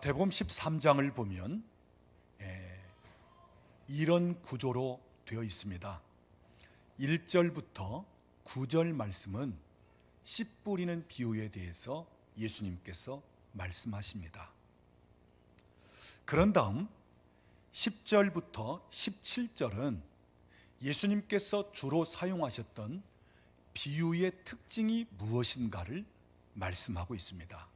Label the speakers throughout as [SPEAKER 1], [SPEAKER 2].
[SPEAKER 1] 마태복음 13장을 보면 이런 구조로 되어 있습니다. 1절부터 9절 말씀은 씨 뿌리는 비유에 대해서 예수님께서 말씀하십니다. 그런 다음 10절부터 17절은 예수님께서 주로 사용하셨던 비유의 특징이 무엇인가를 말씀하고 있습니다.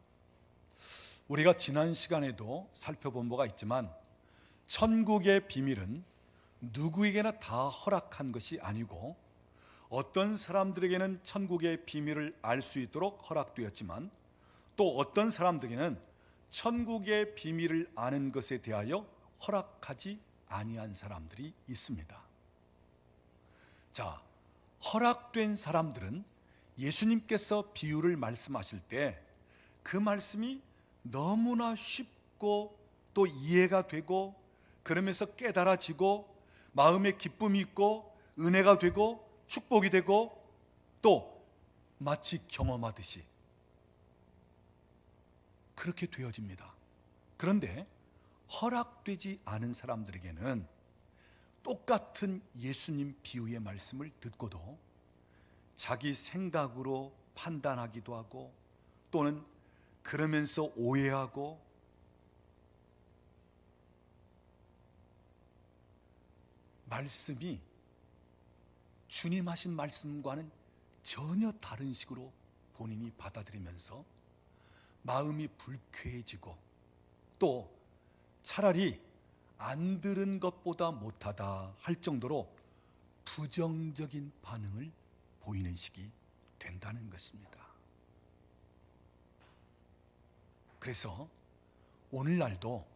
[SPEAKER 1] 우리가 지난 시간에도 살펴본 바가 있지만 천국의 비밀은 누구에게나 다 허락한 것이 아니고 어떤 사람들에게는 천국의 비밀을 알 수 있도록 허락되었지만 또 어떤 사람들에게는 천국의 비밀을 아는 것에 대하여 허락하지 아니한 사람들이 있습니다. 자, 허락된 사람들은 예수님께서 비유를 말씀하실 때 그 말씀이 너무나 쉽고 또 이해가 되고 그러면서 깨달아지고 마음에 기쁨이 있고 은혜가 되고 축복이 되고 또 마치 경험하듯이 그렇게 되어집니다. 그런데 허락되지 않은 사람들에게는 똑같은 예수님 비유의 말씀을 듣고도 자기 생각으로 판단하기도 하고 또는 그러면서 오해하고 말씀이 주님 하신 말씀과는 전혀 다른 식으로 본인이 받아들이면서 마음이 불쾌해지고 또 차라리 안 들은 것보다 못하다 할 정도로 부정적인 반응을 보이는 식이 된다는 것입니다. 그래서 오늘날도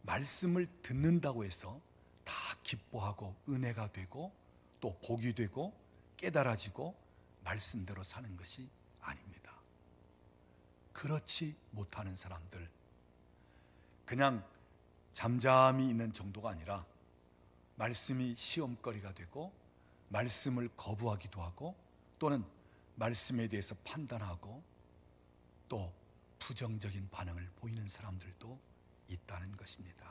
[SPEAKER 1] 말씀을 듣는다고 해서 다 기뻐하고 은혜가 되고 또 복이 되고 깨달아지고 말씀대로 사는 것이 아닙니다. 그렇지 못하는 사람들, 그냥 잠잠히 있는 정도가 아니라 말씀이 시험거리가 되고 말씀을 거부하기도 하고 또는 말씀에 대해서 판단하고 또 부정적인 반응을 보이는 사람들도 있다는 것입니다.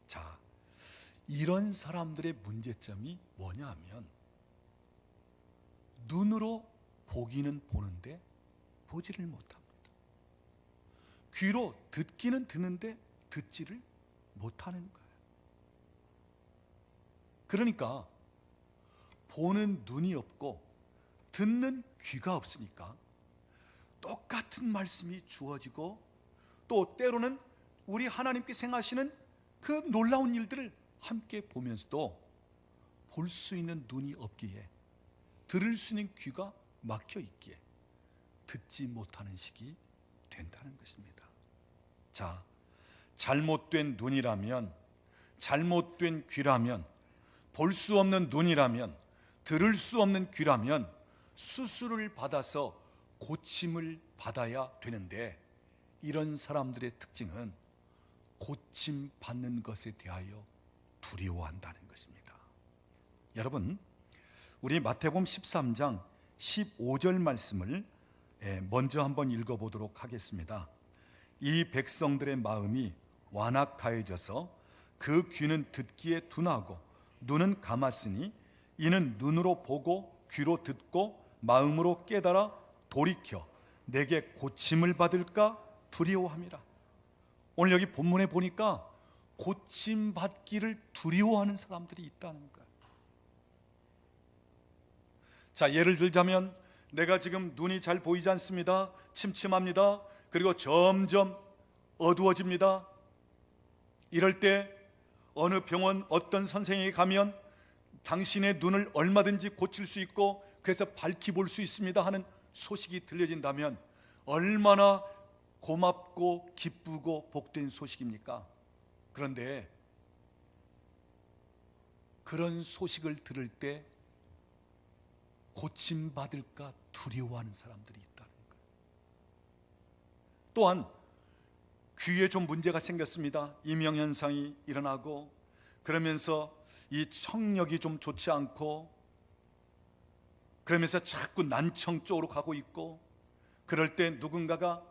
[SPEAKER 1] 자, 이런 사람들의 문제점이 뭐냐 하면 눈으로 보기는 보는데 보지를 못합니다. 귀로 듣기는 듣는데 듣지를 못하는 거예요. 그러니까 보는 눈이 없고 듣는 귀가 없으니까 똑같은 말씀이 주어지고 또 때로는 우리 하나님께서 행하시는 그 놀라운 일들을 함께 보면서도 볼 수 있는 눈이 없기에 들을 수 있는 귀가 막혀 있기에 듣지 못하는 식이 된다는 것입니다. 자, 잘못된 눈이라면, 잘못된 귀라면, 볼 수 없는 눈이라면, 들을 수 없는 귀라면 수술을 받아서 고침을 받아야 되는데 이런 사람들의 특징은 고침 받는 것에 대하여 두려워한다는 것입니다. 여러분, 우리 마태복음 13장 15절 말씀을 먼저 한번 읽어보도록 하겠습니다. 이 백성들의 마음이 완악하여져서 그 귀는 듣기에 둔하고 눈은 감았으니 이는 눈으로 보고 귀로 듣고 마음으로 깨달아 돌이켜 내게 고침을 받을까 두려워함이라. 오늘 여기 본문에 보니까 고침 받기를 두려워하는 사람들이 있다는 거예요. 자, 예를 들자면 내가 지금 눈이 잘 보이지 않습니다. 침침합니다. 그리고 점점 어두워집니다. 이럴 때 어느 병원 어떤 선생에게 가면 당신의 눈을 얼마든지 고칠 수 있고 그래서 밝히 볼 수 있습니다 하는 소식이 들려진다면 얼마나 고맙고 기쁘고 복된 소식입니까? 그런데 그런 소식을 들을 때 고침받을까 두려워하는 사람들이 있다는 거예요. 또한 귀에 좀 문제가 생겼습니다. 이명현상이 일어나고 그러면서 이 청력이 좀 좋지 않고 그러면서 자꾸 난청 쪽으로 가고 있고 그럴 때 누군가가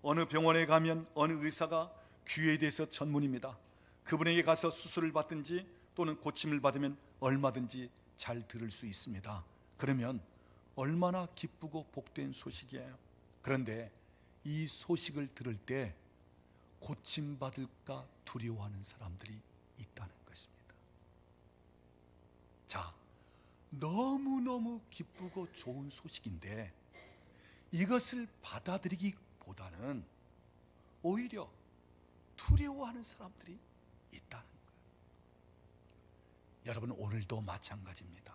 [SPEAKER 1] 어느 병원에 가면 어느 의사가 귀에 대해서 전문입니다. 그분에게 가서 수술을 받든지 또는 고침을 받으면 얼마든지 잘 들을 수 있습니다. 그러면 얼마나 기쁘고 복된 소식이에요. 그런데 이 소식을 들을 때 고침받을까 두려워하는 사람들이 있다는 것입니다. 자, 너무너무 기쁘고 좋은 소식인데 이것을 받아들이기보다는 오히려 두려워하는 사람들이 있다는 거예요. 여러분, 오늘도 마찬가지입니다.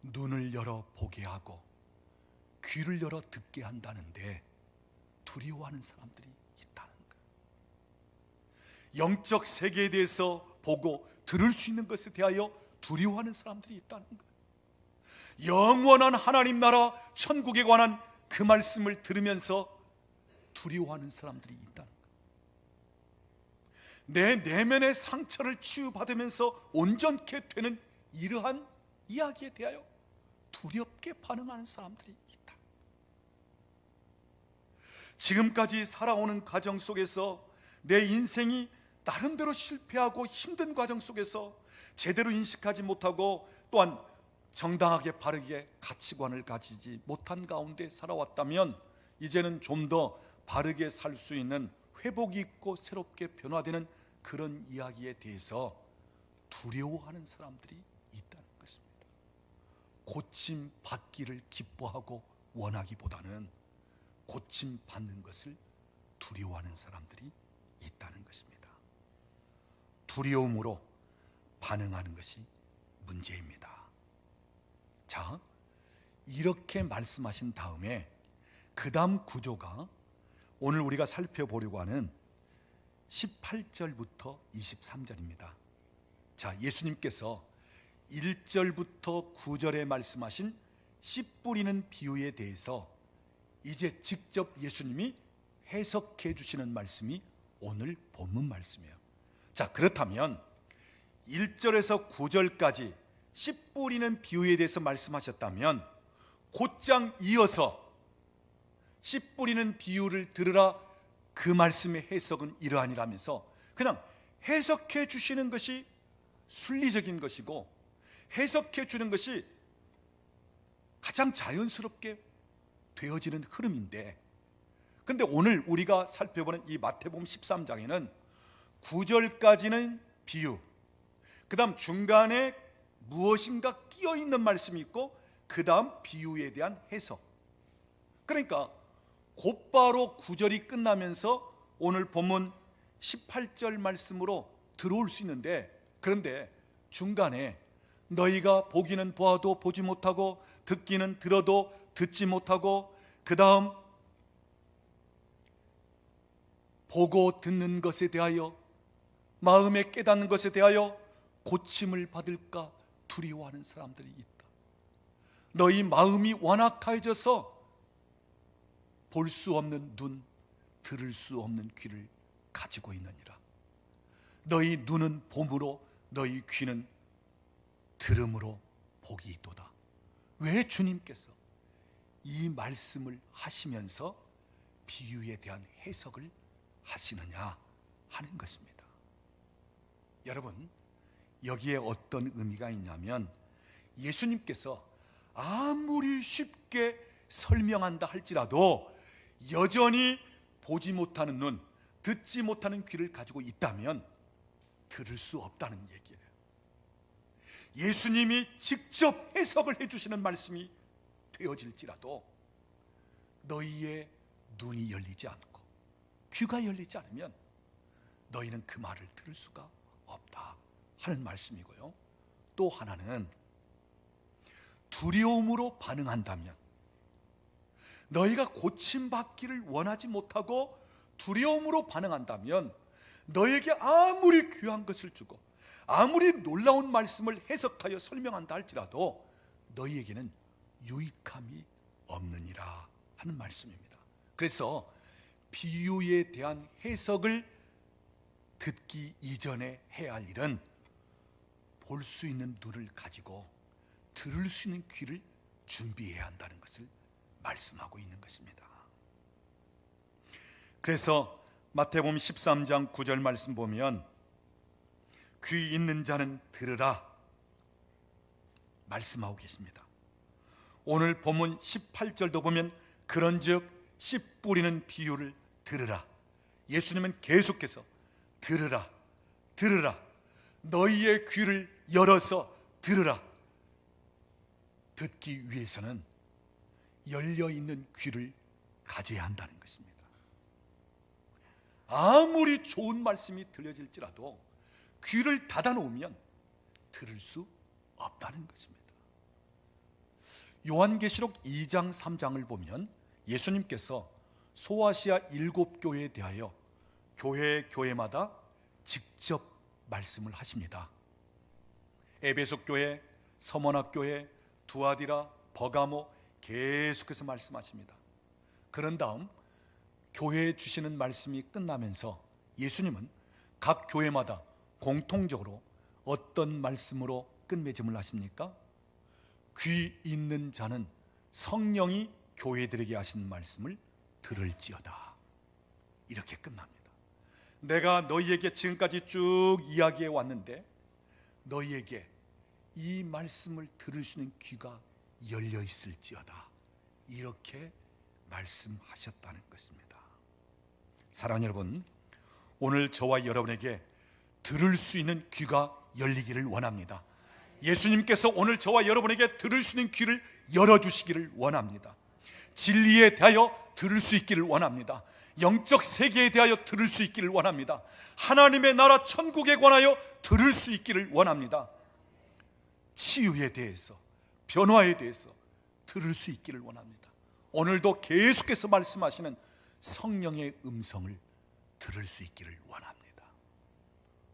[SPEAKER 1] 눈을 열어 보게 하고 귀를 열어 듣게 한다는데 두려워하는 사람들이 있다는 거예요. 영적 세계에 대해서 보고 들을 수 있는 것에 대하여 두려워하는 사람들이 있다는 거예요. 영원한 하나님 나라 천국에 관한 그 말씀을 들으면서 두려워하는 사람들이 있다는 거예요. 내 내면의 상처를 치유받으면서 온전케 되는 이러한 이야기에 대하여 두렵게 반응하는 사람들이 있다. 지금까지 살아오는 과정 속에서 내 인생이 나름대로 실패하고 힘든 과정 속에서 제대로 인식하지 못하고 또한 정당하게 바르게 가치관을 가지지 못한 가운데 살아왔다면 이제는 좀 더 바르게 살 수 있는 회복이 있고 새롭게 변화되는 그런 이야기에 대해서 두려워하는 사람들이 있다는 것입니다. 고침 받기를 기뻐하고 원하기보다는 고침 받는 것을 두려워하는 사람들이 있다는 것입니다. 두려움으로 반응하는 것이 문제입니다. 자, 이렇게 말씀하신 다음에 그 다음 구조가 오늘 우리가 살펴보려고 하는 18절부터 23절입니다. 자, 예수님께서 1절부터 9절에 말씀하신 씨 뿌리는 비유에 대해서 이제 직접 예수님이 해석해 주시는 말씀이 오늘 본문 말씀이에요. 자, 그렇다면 1절에서 9절까지 씨 뿌리는 비유에 대해서 말씀하셨다면 곧장 이어서 씨 뿌리는 비유를 들으라 그 말씀의 해석은 이러하니라면서 그냥 해석해 주시는 것이 순리적인 것이고 해석해 주는 것이 가장 자연스럽게 되어지는 흐름인데, 근데 오늘 우리가 살펴보는 이 마태복음 13장에는 9절까지는 비유, 그 다음 중간에 무엇인가 끼어 있는 말씀이 있고 그 다음 비유에 대한 해석. 그러니까 곧바로 9절이 끝나면서 오늘 본문 18절 말씀으로 들어올 수 있는데, 그런데 중간에 너희가 보기는 보아도 보지 못하고 듣기는 들어도 듣지 못하고 그 다음 보고 듣는 것에 대하여 마음에 깨닫는 것에 대하여 고침을 받을까 두려워하는 사람들이 있다. 너희 마음이 완악해져서 볼 수 없는 눈, 들을 수 없는 귀를 가지고 있느니라. 너희 눈은 봄으로 너희 귀는 들음으로 복이 있도다. 왜 주님께서 이 말씀을 하시면서 비유에 대한 해석을 하시느냐 하는 것입니다. 여러분, 여기에 어떤 의미가 있냐면 예수님께서 아무리 쉽게 설명한다 할지라도 여전히 보지 못하는 눈, 듣지 못하는 귀를 가지고 있다면 들을 수 없다는 얘기예요. 예수님이 직접 해석을 해주시는 말씀이 되어질지라도 너희의 눈이 열리지 않고 귀가 열리지 않으면 너희는 그 말을 들을 수가 없다 하는 말씀이고요. 또 하나는 두려움으로 반응한다면, 너희가 고침받기를 원하지 못하고 두려움으로 반응한다면 너에게 아무리 귀한 것을 주고 아무리 놀라운 말씀을 해석하여 설명한다 할지라도 너희에게는 유익함이 없느니라 하는 말씀입니다. 그래서 비유에 대한 해석을 듣기 이전에 해야 할 일은 볼 수 있는 눈을 가지고 들을 수 있는 귀를 준비해야 한다는 것을 말씀하고 있는 것입니다. 그래서 마태복음 13장 9절 말씀 보면 귀 있는 자는 들으라 말씀하고 계십니다. 오늘 본문 18절도 보면 그런즉 씨 뿌리는 비유를 들으라. 예수님은 계속해서 들으라, 들으라, 너희의 귀를 열어서 들으라. 듣기 위해서는 열려있는 귀를 가져야 한다는 것입니다. 아무리 좋은 말씀이 들려질지라도 귀를 닫아놓으면 들을 수 없다는 것입니다. 요한계시록 2장 3장을 보면 예수님께서 소아시아 7교회에 대하여 교회마다 직접 말씀을 하십니다. 에베소 교회, 서머나 교회, 두아디라, 버가모 계속해서 말씀하십니다. 그런 다음 교회에 주시는 말씀이 끝나면서 예수님은 각 교회마다 공통적으로 어떤 말씀으로 끝맺음을 하십니까? 귀 있는 자는 성령이 교회들에게 하신 말씀을 들을지어다. 이렇게 끝납니다. 내가 너희에게 지금까지 쭉 이야기해 왔는데 너희에게 이 말씀을 들을 수 있는 귀가 열려 있을지어다. 이렇게 말씀하셨다는 것입니다. 사랑하는 여러분, 오늘 저와 여러분에게 들을 수 있는 귀가 열리기를 원합니다. 예수님께서 오늘 저와 여러분에게 들을 수 있는 귀를 열어주시기를 원합니다. 진리에 대하여 들을 수 있기를 원합니다. 영적 세계에 대하여 들을 수 있기를 원합니다. 하나님의 나라 천국에 관하여 들을 수 있기를 원합니다. 치유에 대해서, 변화에 대해서 들을 수 있기를 원합니다. 오늘도 계속해서 말씀하시는 성령의 음성을 들을 수 있기를 원합니다.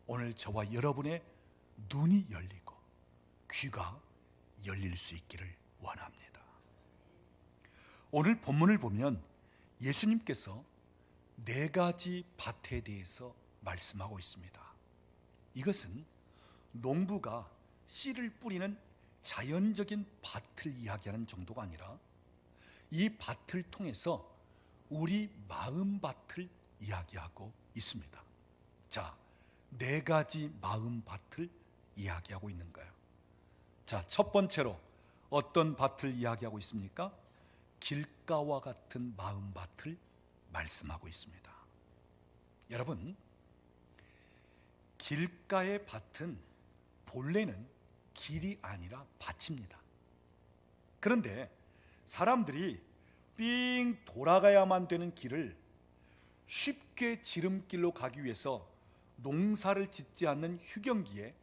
[SPEAKER 1] 오늘 저와 여러분의 눈이 열리고 귀가 열릴 수 있기를 원합니다. 오늘 본문을 보면 예수님께서 4가지 밭에 대해서 말씀하고 있습니다. 이것은 농부가 씨를 뿌리는 자연적인 밭을 이야기하는 정도가 아니라 이 밭을 통해서 우리 마음밭을 이야기하고 있습니다. 자, 4가지 마음밭을 이야기하고 있는 거예요. 자, 첫 번째로 어떤 밭을 이야기하고 있습니까? 길가와 같은 마음밭을 말씀하고 있습니다. 여러분, 길가의 밭은 본래는 길이 아니라 밭입니다. 그런데 사람들이 삥 돌아가야만 되는 길을 쉽게 지름길로 가기 위해서 농사를 짓지 않는 휴경기에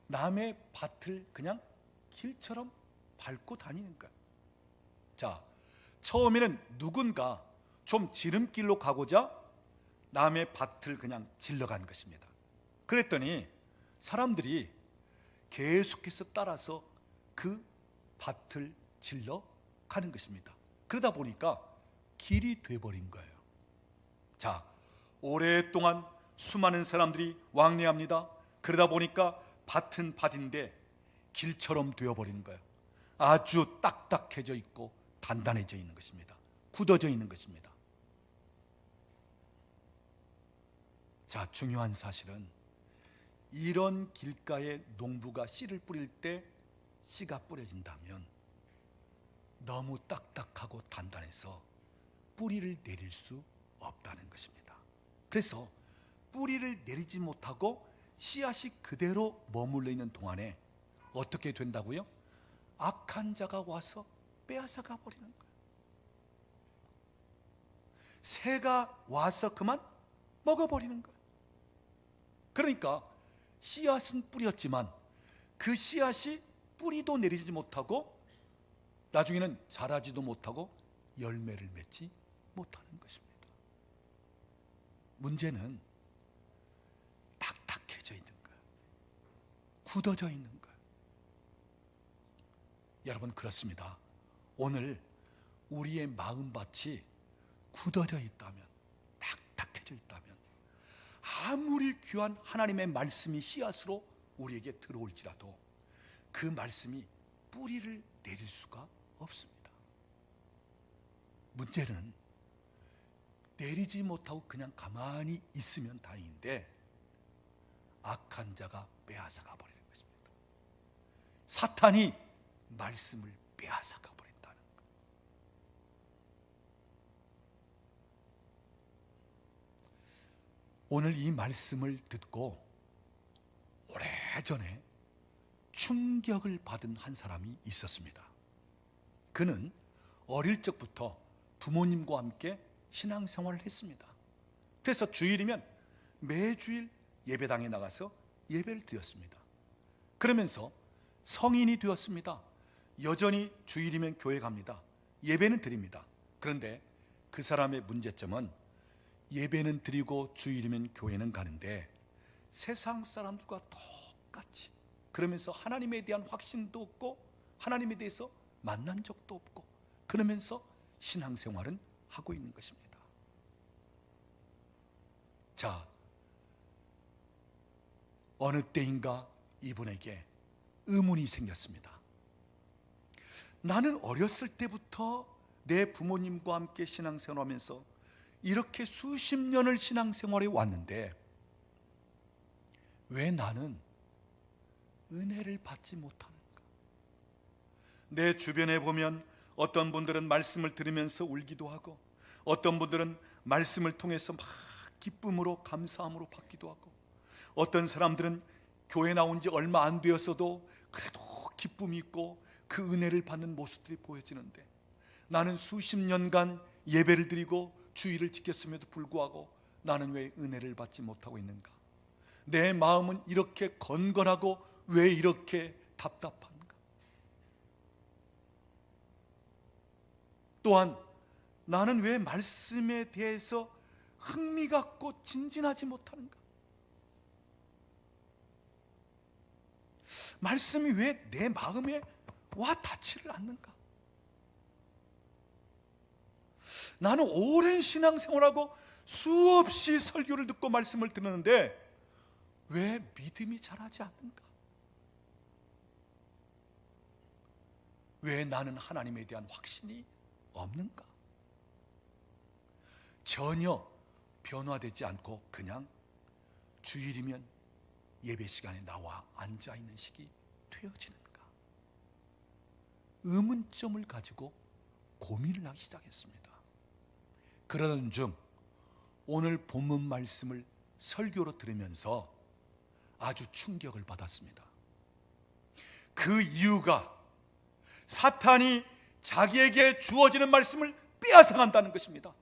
[SPEAKER 1] 남의 밭을 그냥 길처럼 밟고 다니는 거예요. 자, 처음에는 누군가 좀 지름길로 가고자 남의 밭을 그냥 질러간 것입니다. 그랬더니 사람들이 계속해서 따라서 그 밭을 질러 가는 것입니다. 그러다 보니까 길이 돼버린 거예요. 자, 오랫동안 수많은 사람들이 왕래합니다. 그러다 보니까 밭은 밭인데 길처럼 되어버리는 거예요. 아주 딱딱해져 있고 단단해져 있는 것입니다. 굳어져 있는 것입니다. 자, 중요한 사실은 이런 길가에 농부가 씨를 뿌릴 때 씨가 뿌려진다면 너무 딱딱하고 단단해서 뿌리를 내릴 수 없다는 것입니다. 그래서 뿌리를 내리지 못하고 씨앗이 그대로 머물러 있는 동안에 어떻게 된다고요? 악한 자가 와서 빼앗아가 버리는 거예요. 새가 와서 그만 먹어버리는 거예요. 그러니까 씨앗은 뿌렸지만 그 씨앗이 뿌리도 내리지 못하고 나중에는 자라지도 못하고 열매를 맺지 못하는 것입니다. 문제는 딱딱해져 있는 거예요. 굳어져 있는 거예요. 여러분, 그렇습니다. 오늘 우리의 마음밭이 굳어져 있다면, 딱딱해져 있다면 아무리 귀한 하나님의 말씀이 씨앗으로 우리에게 들어올지라도 그 말씀이 뿌리를 내릴 수가 없습니다. 문제는 내리지 못하고 그냥 가만히 있으면 다행인데 악한 자가 빼앗아가 버리는 것입니다. 사탄이 말씀을 빼앗아가 버린다는 것. 오늘 이 말씀을 듣고 오래전에 충격을 받은 한 사람이 있었습니다. 그는 어릴 적부터 부모님과 함께 신앙생활을 했습니다. 그래서 주일이면 매주일 예배당에 나가서 예배를 드렸습니다. 그러면서 성인이 되었습니다. 여전히 주일이면 교회 갑니다. 예배는 드립니다. 그런데 그 사람의 문제점은 예배는 드리고 주일이면 교회는 가는데 세상 사람들과 똑같이 그러면서 하나님에 대한 확신도 없고 하나님에 대해서 만난 적도 없고 그러면서 신앙생활은 하고 있는 것입니다. 자, 어느 때인가 이분에게 의문이 생겼습니다. 나는 어렸을 때부터 내 부모님과 함께 신앙생활하면서 이렇게 수십 년을 신앙생활해 왔는데 왜 나는 은혜를 받지 못하는가? 내 주변에 보면 어떤 분들은 말씀을 들으면서 울기도 하고 어떤 분들은 말씀을 통해서 막 기쁨으로 감사함으로 받기도 하고 어떤 사람들은 교회 나온 지 얼마 안 되었어도 그래도 기쁨이 있고 그 은혜를 받는 모습들이 보여지는데 나는 수십 년간 예배를 드리고 주일을 지켰음에도 불구하고 나는 왜 은혜를 받지 못하고 있는가? 내 마음은 이렇게 건건하고 왜 이렇게 답답한가? 또한 나는 왜 말씀에 대해서 흥미 갖고 진진하지 못하는가? 말씀이 왜 내 마음에 와 닿지를 않는가? 나는 오랜 신앙생활하고 수없이 설교를 듣고 말씀을 듣는데 왜 믿음이 자라지 않는가? 왜 나는 하나님에 대한 확신이 없는가? 전혀 변화되지 않고 그냥 주일이면 예배 시간에 나와 앉아있는 식이 되어지는가? 의문점을 가지고 고민을 하기 시작했습니다. 그러던 중 오늘 본문 말씀을 설교로 들으면서 아주 충격을 받았습니다. 그 이유가 사탄이 자기에게 주어지는 말씀을 빼앗아간다는 것입니다.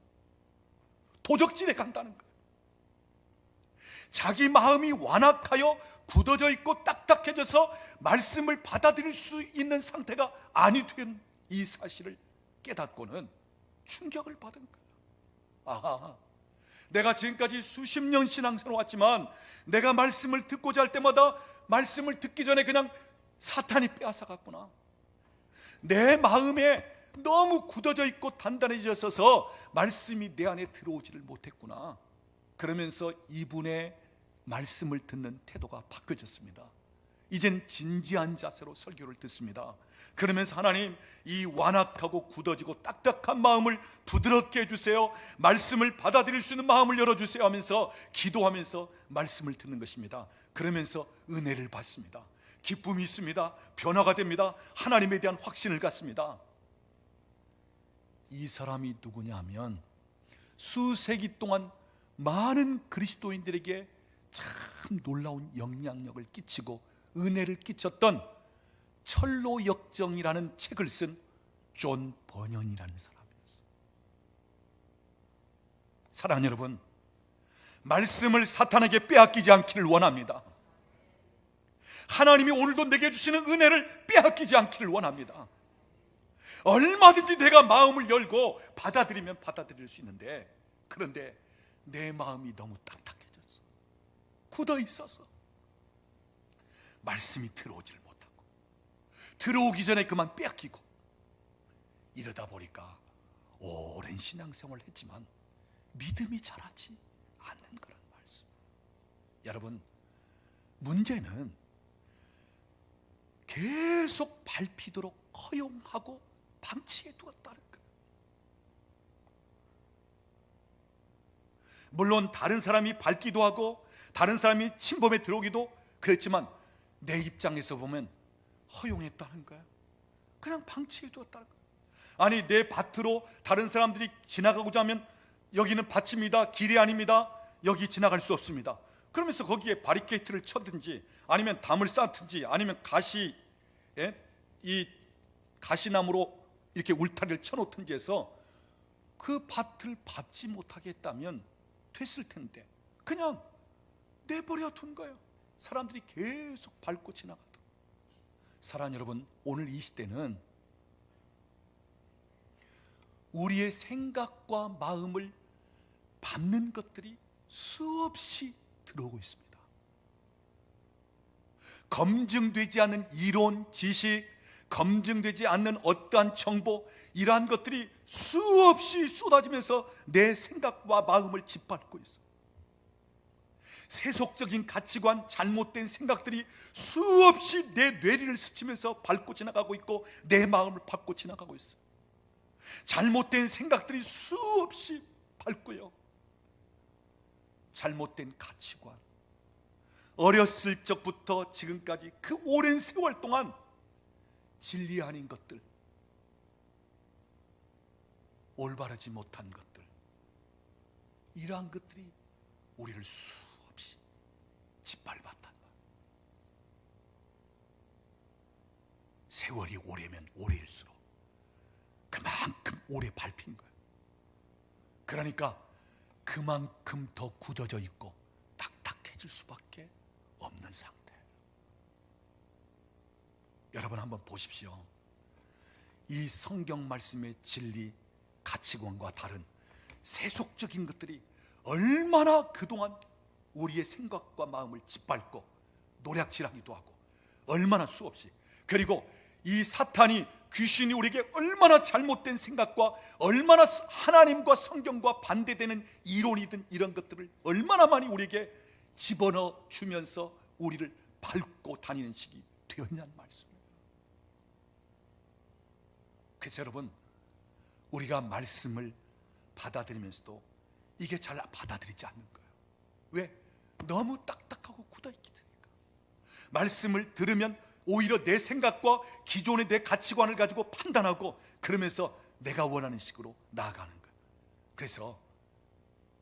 [SPEAKER 1] 도적질해 간다는 거예요. 자기 마음이 완악하여 굳어져 있고 딱딱해져서 말씀을 받아들일 수 있는 상태가 아니 된 이 사실을 깨닫고는 충격을 받은 거예요. 아하, 내가 지금까지 수십 년 신앙생활 왔지만 내가 말씀을 듣고자 할 때마다 말씀을 듣기 전에 그냥 사탄이 빼앗아갔구나. 내 마음에 너무 굳어져 있고 단단해졌어서 말씀이 내 안에 들어오지를 못했구나. 그러면서 이분의 말씀을 듣는 태도가 바뀌어졌습니다. 이젠 진지한 자세로 설교를 듣습니다. 그러면서 하나님, 이 완악하고 굳어지고 딱딱한 마음을 부드럽게 해주세요. 말씀을 받아들일 수 있는 마음을 열어주세요 하면서 기도하면서 말씀을 듣는 것입니다. 그러면서 은혜를 받습니다. 기쁨이 있습니다. 변화가 됩니다. 하나님에 대한 확신을 갖습니다. 이 사람이 누구냐 하면 수세기 동안 많은 그리스도인들에게 참 놀라운 영향력을 끼치고 은혜를 끼쳤던 철로 역정이라는 책을 쓴 존 버년이라는 사람이었어요. 사랑하는 여러분, 말씀을 사탄에게 빼앗기지 않기를 원합니다. 하나님이 오늘도 내게 주시는 은혜를 빼앗기지 않기를 원합니다. 얼마든지 내가 마음을 열고 받아들이면 받아들일 수 있는데, 그런데 내 마음이 너무 딱딱해졌어. 굳어 있어서 말씀이 들어오질 못하고 들어오기 전에 그만 빼앗기고 이러다 보니까 오랜 신앙생활을 했지만 믿음이 자라지 않는 그런 말씀. 여러분, 문제는 계속 밟히도록 허용하고 방치해 두었다는 거예요. 물론 다른 사람이 밟기도 하고 다른 사람이 침범에 들어오기도 그랬지만 내 입장에서 보면 허용했다는 거예요. 그냥 방치해 두었다는 거예요. 아니, 내 밭으로 다른 사람들이 지나가고자 하면 여기는 밭입니다, 길이 아닙니다, 여기 지나갈 수 없습니다. 그러면서 거기에 바리케이트를 쳐든지 아니면 담을 쌓든지 아니면 이 가시나무로 이렇게 울타리를 쳐놓든지 해서 그 밭을 밟지 못하게 했다면 됐을 텐데 그냥 내버려 둔 거예요. 사람들이 계속 밟고 지나가도록. 사랑하는 여러분, 오늘 이 시대는 우리의 생각과 마음을 밟는 것들이 수없이 들어오고 있습니다. 검증되지 않는 이론, 지식, 검증되지 않는 어떠한 정보, 이러한 것들이 수없이 쏟아지면서 내 생각과 마음을 짓밟고 있어요. 세속적인 가치관, 잘못된 생각들이 수없이 내 뇌리를 스치면서 밟고 지나가고 있고 내 마음을 밟고 지나가고 있어요. 잘못된 생각들이 수없이 밟고요. 잘못된 가치관, 어렸을 적부터 지금까지 그 오랜 세월 동안 진리 아닌 것들, 올바르지 못한 것들, 이러한 것들이 우리를 수없이 짓밟았단 말이에요. 세월이 오래면 오래일수록 그만큼 오래 밟힌 거예요. 그러니까 그만큼 더 굳어져 있고 딱딱해질 수밖에 없는 상태예요. 여러분 한번 보십시오. 이 성경 말씀의 진리, 가치관과 다른 세속적인 것들이 얼마나 그동안 우리의 생각과 마음을 짓밟고 노략질하기도 하고 얼마나 수없이, 그리고 이 사탄이, 귀신이 우리에게 얼마나 잘못된 생각과 얼마나 하나님과 성경과 반대되는 이론이든 이런 것들을 얼마나 많이 우리에게 집어넣어 주면서 우리를 밟고 다니는 식이 되었냐는 말씀이에요. 그래서 여러분, 우리가 말씀을 받아들이면서도 이게 잘 받아들이지 않는 거예요. 왜? 너무 딱딱하고 굳어있기 때문이니까. 말씀을 들으면 오히려 내 생각과 기존의 내 가치관을 가지고 판단하고 그러면서 내가 원하는 식으로 나아가는 거예요. 그래서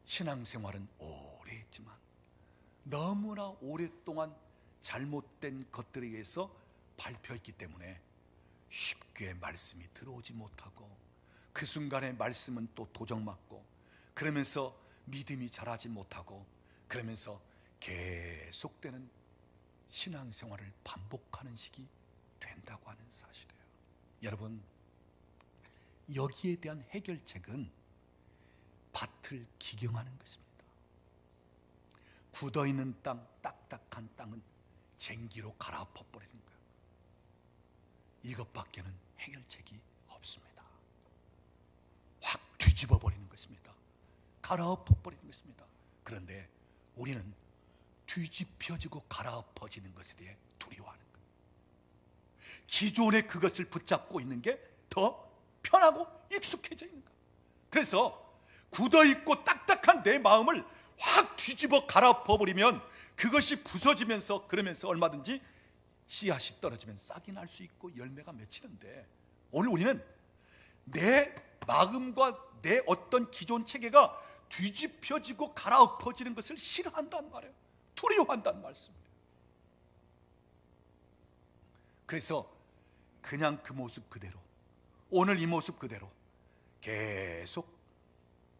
[SPEAKER 1] 신앙생활은 오래 했지만 너무나 오랫동안 잘못된 것들에 의해서 밟혀있기 때문에 쉽게 말씀이 들어오지 못하고 그 순간에 말씀은 또 도적맞고 그러면서 믿음이 자라지 못하고 그러면서 계속되는 신앙생활을 반복하는 식이 된다고 하는 사실이에요. 여러분, 여기에 대한 해결책은 밭을 기경하는 것입니다. 굳어있는 땅, 딱딱한 땅은 쟁기로 갈아엎어 버리는 거예요. 이것밖에는 해결책이 없습니다. 확 뒤집어 버리는 것입니다. 갈아엎어 버리는 것입니다. 그런데 우리는 뒤집혀지고 갈아엎어지는 것에 대해 두려워하는 거예요. 기존에 그것을 붙잡고 있는 게 더 편하고 익숙해져 있는 거예요. 그래서 굳어있고 딱딱한 내 마음을 확 뒤집어 갈아엎어버리면 그것이 부서지면서 그러면서 얼마든지 씨앗이 떨어지면 싹이 날 수 있고 열매가 맺히는데, 오늘 우리는 내 마음과 내 어떤 기존 체계가 뒤집혀지고 갈아엎어지는 것을 싫어한단 말이에요. 두려워한단 말씀이에요. 그래서 그냥 그 모습 그대로, 오늘 이 모습 그대로 계속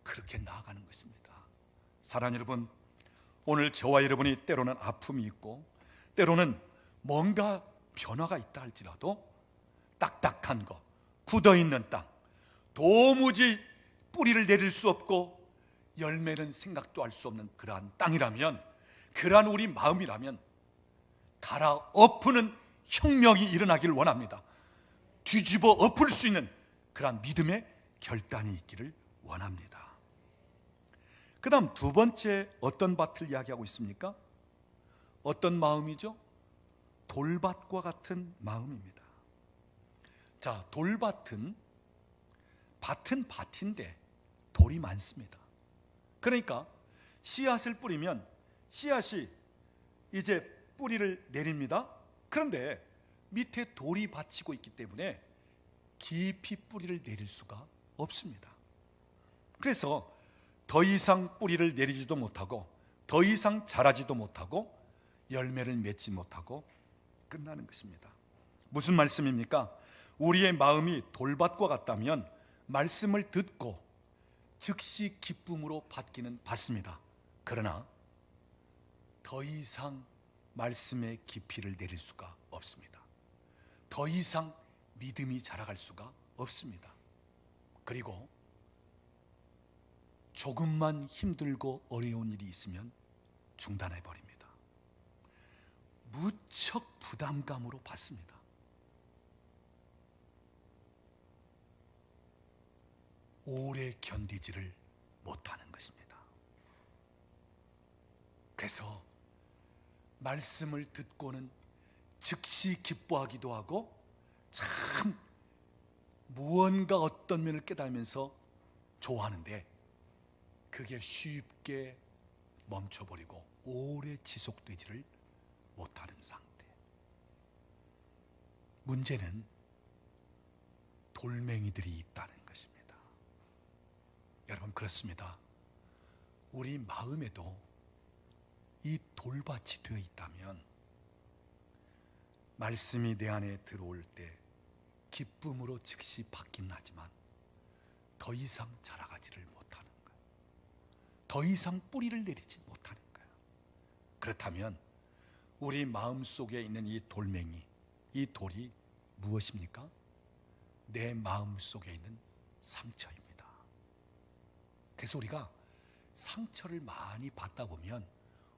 [SPEAKER 1] 그렇게 나아가는 것입니다. 사랑하는 여러분, 오늘 저와 여러분이 때로는 아픔이 있고 때로는 뭔가 변화가 있다 할지라도 딱딱한 거, 굳어있는 땅, 도무지 뿌리를 내릴 수 없고 열매는 생각도 할 수 없는 그러한 땅이라면, 그러한 우리 마음이라면 갈아엎는 혁명이 일어나기를 원합니다. 뒤집어 엎을 수 있는 그러한 믿음의 결단이 있기를 원합니다. 그 다음 두 번째, 어떤 밭을 이야기하고 있습니까? 어떤 마음이죠? 돌밭과 같은 마음입니다. 자, 돌밭은 밭은 밭인데 돌이 많습니다. 그러니까 씨앗을 뿌리면 씨앗이 이제 뿌리를 내립니다. 그런데 밑에 돌이 받치고 있기 때문에 깊이 뿌리를 내릴 수가 없습니다. 그래서 더 이상 뿌리를 내리지도 못하고 더 이상 자라지도 못하고 열매를 맺지 못하고 끝나는 것입니다. 무슨 말씀입니까? 우리의 마음이 돌밭과 같다면 말씀을 듣고 즉시 기쁨으로 받기는 받습니다. 그러나 더 이상 말씀의 깊이를 내릴 수가 없습니다. 더 이상 믿음이 자라갈 수가 없습니다. 그리고 조금만 힘들고 어려운 일이 있으면 중단해 버립니다. 무척 부담감으로 받습니다. 오래 견디지를 못하는 것입니다. 그래서 말씀을 듣고는 즉시 기뻐하기도 하고 참 무언가 어떤 면을 깨달으면서 좋아하는데 그게 쉽게 멈춰버리고 오래 지속되지를 못하는 상태. 문제는 돌멩이들이 있다는 것입니다. 여러분, 그렇습니다. 우리 마음에도 이 돌밭이 되어 있다면 말씀이 내 안에 들어올 때 기쁨으로 즉시 받기는 하지만 더 이상 자라가지를 못하는 거예요. 더 이상 뿌리를 내리지 못하는 거예요. 그렇다면 우리 마음속에 있는 이 돌멩이, 이 돌이 무엇입니까? 내 마음속에 있는 상처입니다. 그래서 우리가 상처를 많이 받다 보면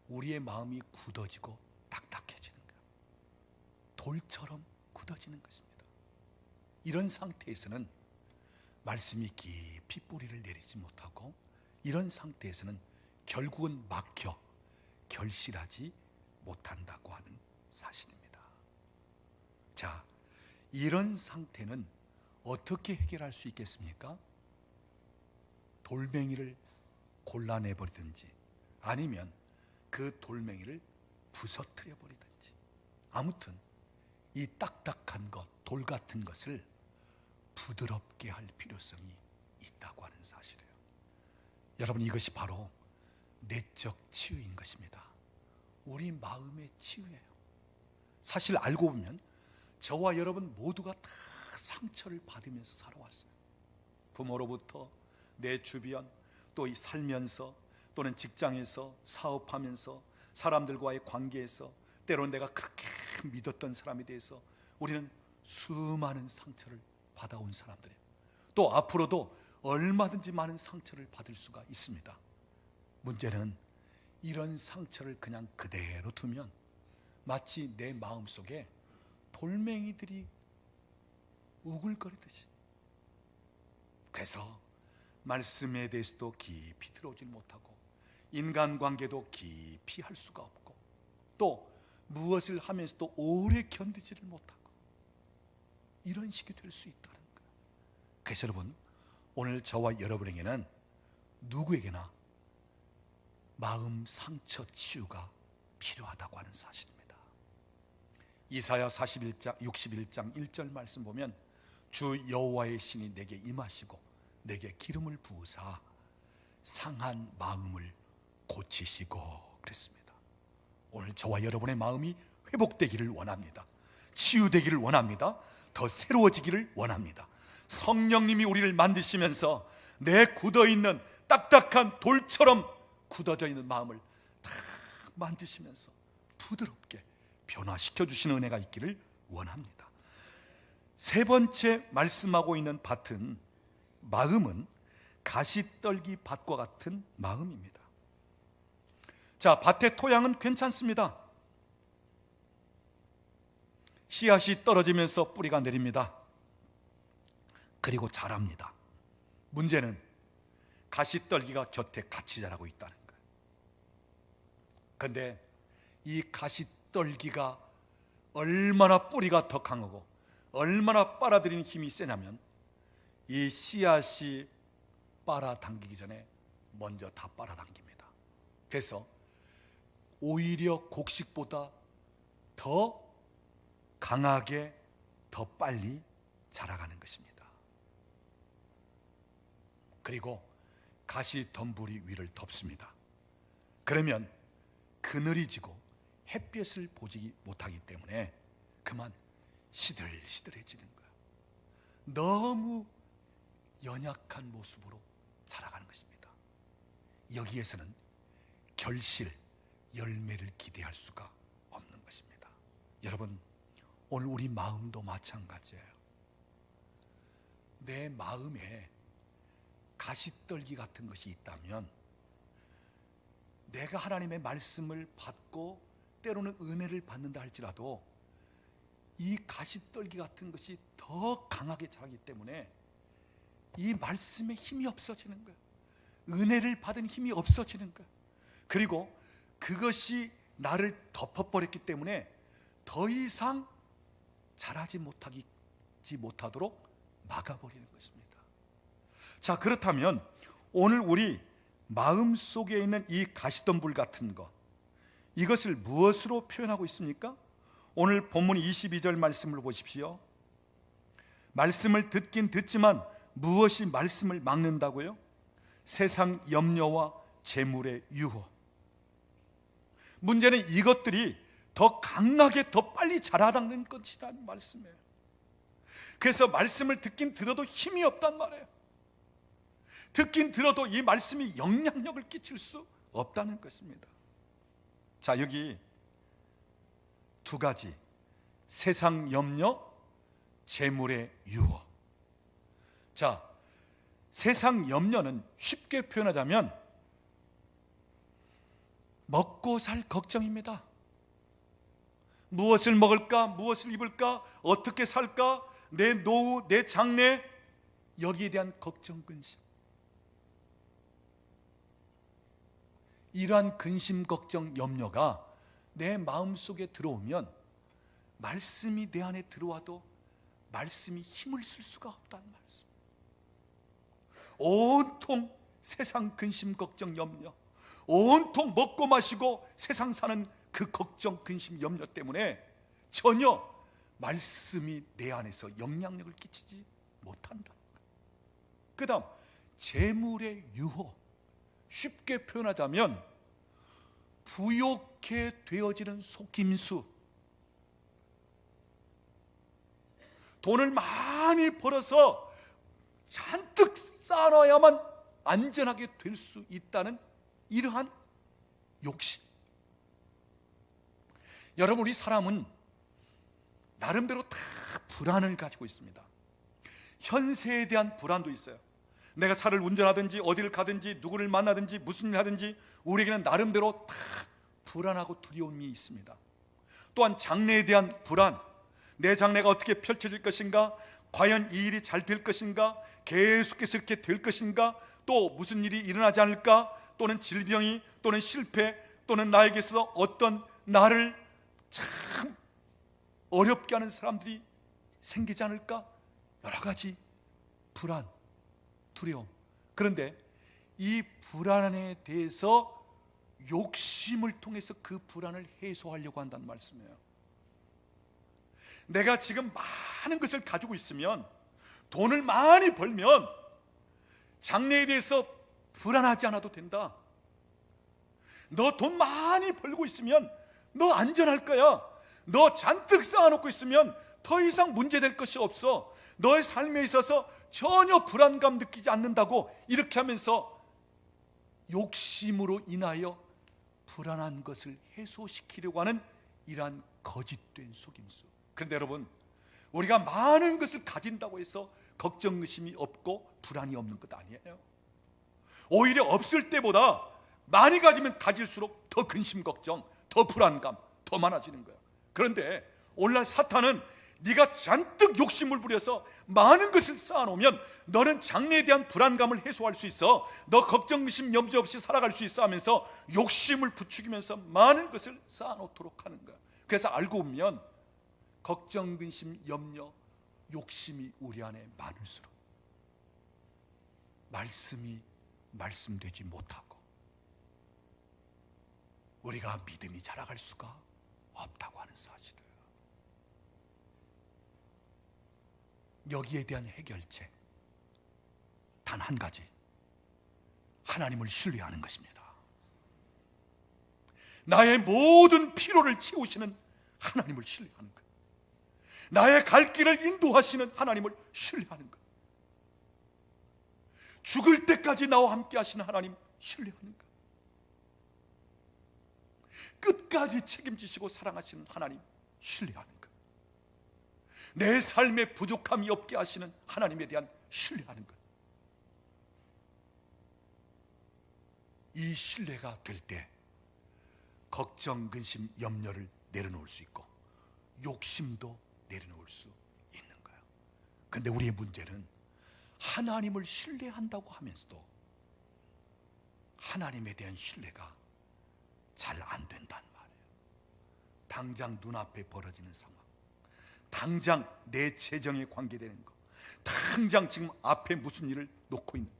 [SPEAKER 1] 우리의 마음이 굳어지고 딱딱해지는 거예요. 돌처럼 굳어지는 것입니다. 이런 상태에서는 말씀이 깊이 뿌리를 내리지 못하고 이런 상태에서는 결국은 막혀 결실하지 못한다고 하는 사실입니다. 자, 이런 상태는 어떻게 해결할 수 있겠습니까? 돌멩이를 골라내버리든지 아니면 그 돌멩이를 부서뜨려 버리든지, 아무튼 이 딱딱한 것, 돌 같은 것을 부드럽게 할 필요성이 있다고 하는 사실이에요. 여러분, 이것이 바로 내적 치유인 것입니다. 우리 마음의 치유예요. 사실 알고 보면 저와 여러분 모두가 다 상처를 받으면서 살아왔어요. 부모로부터, 내 주변, 또 이 살면서, 또는 직장에서, 사업하면서, 사람들과의 관계에서, 때로는 내가 그렇게 믿었던 사람에 대해서 우리는 수많은 상처를 받아온 사람들이에요. 또 앞으로도 얼마든지 많은 상처를 받을 수가 있습니다. 문제는 이런 상처를 그냥 그대로 두면 마치 내 마음속에 돌멩이들이 우글거리듯이, 그래서 말씀에 대해서도 깊이 들어오지 못하고 인간관계도 깊이 할 수가 없고 또 무엇을 하면서도 오래 견디지를 못하고 이런 식이 될 수 있다는 거예요. 그래서 여러분, 오늘 저와 여러분에게는 누구에게나 마음 상처 치유가 필요하다고 하는 사실입니다. 이사야 61장 1절 말씀 보면 주 여호와의 신이 내게 임하시고 내게 기름을 부으사 상한 마음을 고치시고 그랬습니다. 오늘 저와 여러분의 마음이 회복되기를 원합니다. 치유되기를 원합니다. 더 새로워지기를 원합니다. 성령님이 우리를 만드시면서 내 굳어있는 딱딱한 돌처럼 굳어져 있는 마음을 다 만드시면서 부드럽게 변화시켜 주시는 은혜가 있기를 원합니다. 세 번째 말씀하고 있는 밭은, 마음은 가시떨기 밭과 같은 마음입니다. 자, 밭의 토양은 괜찮습니다. 씨앗이 떨어지면서 뿌리가 내립니다. 그리고 자랍니다. 문제는 가시떨기가 곁에 같이 자라고 있다는 거예요. 그런데 이 가시떨기가 얼마나 뿌리가 더 강하고 얼마나 빨아들이는 힘이 세냐면 이 씨앗이 빨아당기기 전에 먼저 다 빨아당깁니다. 그래서 오히려 곡식보다 더 강하게 더 빨리 자라가는 것입니다. 그리고 가시덤불이 위를 덮습니다. 그러면 그늘이 지고 햇볕을 보지 못하기 때문에 그만 시들시들해지는 거야. 너무 연약한 모습으로 자라가는 것입니다. 여기에서는 결실, 열매를 기대할 수가 없는 것입니다. 여러분, 오늘 우리 마음도 마찬가지예요. 내 마음에 가시떨기 같은 것이 있다면 내가 하나님의 말씀을 받고 때로는 은혜를 받는다 할지라도 이 가시떨기 같은 것이 더 강하게 자라기 때문에 이 말씀에 힘이 없어지는 거예요. 은혜를 받은 힘이 없어지는 거예요. 그리고 그것이 나를 덮어버렸기 때문에 더 이상 자라지 못하도록 막아버리는 것입니다. 자, 그렇다면 오늘 우리 마음속에 있는 이 가시덤불 같은 것, 이것을 무엇으로 표현하고 있습니까? 오늘 본문 22절 말씀을 보십시오. 말씀을 듣긴 듣지만 무엇이 말씀을 막는다고요? 세상 염려와 재물의 유혹. 문제는 이것들이 더 강하게 더 빨리 자라나는 것이라는 말씀이에요. 그래서 말씀을 듣긴 들어도 힘이 없단 말이에요. 듣긴 들어도 이 말씀이 영향력을 끼칠 수 없다는 것입니다. 자, 여기 두 가지, 세상 염려, 재물의 유혹. 자, 세상 염려는 쉽게 표현하자면 먹고 살 걱정입니다. 무엇을 먹을까? 무엇을 입을까? 어떻게 살까? 내 노후, 내 장래, 여기에 대한 걱정, 근심. 이러한 근심, 걱정, 염려가 내 마음속에 들어오면 말씀이 내 안에 들어와도 말씀이 힘을 쓸 수가 없다는 말씀. 온통 세상 근심, 걱정, 염려, 온통 먹고 마시고 세상 사는 그 걱정, 근심, 염려 때문에 전혀 말씀이 내 안에서 영향력을 끼치지 못한다. 그 다음 재물의 유혹. 쉽게 표현하자면 부욕해 되어지는 속임수. 돈을 많이 벌어서 잔뜩 쌓아놔야만 안전하게 될 수 있다는 이러한 욕심. 여러분, 우리 사람은 나름대로 다 불안을 가지고 있습니다. 현세에 대한 불안도 있어요. 내가 차를 운전하든지 어디를 가든지 누구를 만나든지 무슨 일을 하든지 우리에게는 나름대로 다 불안하고 두려움이 있습니다. 또한 장래에 대한 불안, 내 장래가 어떻게 펼쳐질 것인가, 과연 이 일이 잘 될 것인가, 계속해서 이렇게 될 것인가, 또 무슨 일이 일어나지 않을까, 또는 질병이, 또는 실패, 또는 나에게서 어떤 나를 참 어렵게 하는 사람들이 생기지 않을까, 여러 가지 불안, 두려움. 그런데 이 불안에 대해서 욕심을 통해서 그 불안을 해소하려고 한다는 말씀이에요. 내가 지금 많은 것을 가지고 있으면, 돈을 많이 벌면 장래에 대해서 불안하지 않아도 된다. 너 돈 많이 벌고 있으면 너 안전할 거야. 너 잔뜩 쌓아놓고 있으면 더 이상 문제될 것이 없어. 너의 삶에 있어서 전혀 불안감 느끼지 않는다고 이렇게 하면서 욕심으로 인하여 불안한 것을 해소시키려고 하는 이러한 거짓된 속임수. 그런데 여러분, 우리가 많은 것을 가진다고 해서 걱정, 의심이 없고 불안이 없는 것 아니에요. 오히려 없을 때보다 많이 가지면 가질수록 더 근심, 걱정, 더 불안감 더 많아지는 거야. 그런데 오늘날 사탄은 네가 잔뜩 욕심을 부려서 많은 것을 쌓아놓으면 너는 장래에 대한 불안감을 해소할 수 있어, 너 걱정, 의심, 염려 없이 살아갈 수 있어 하면서 욕심을 부추기면서 많은 것을 쌓아놓도록 하는 거야. 그래서 알고 보면 걱정, 근심, 염려, 욕심이 우리 안에 많을수록 말씀이 말씀되지 못하고 우리가 믿음이 자라갈 수가 없다고 하는 사실이에요. 여기에 대한 해결책 단 한 가지, 하나님을 신뢰하는 것입니다. 나의 모든 필요를 채우시는 하나님을 신뢰하는 것, 나의 갈 길을 인도하시는 하나님을 신뢰하는 것, 죽을 때까지 나와 함께 하시는 하나님 신뢰하는 것, 끝까지 책임지시고 사랑하시는 하나님 신뢰하는 것, 내 삶에 부족함이 없게 하시는 하나님에 대한 신뢰하는 것. 이 신뢰가 될 때 걱정, 근심, 염려를 내려놓을 수 있고 욕심도 내려놓을 수 있는 거예요. 그런데 우리의 문제는 하나님을 신뢰한다고 하면서도 하나님에 대한 신뢰가 잘 안 된단 말이에요. 당장 눈앞에 벌어지는 상황, 당장 내 재정에 관계되는 것, 당장 지금 앞에 무슨 일을 놓고 있는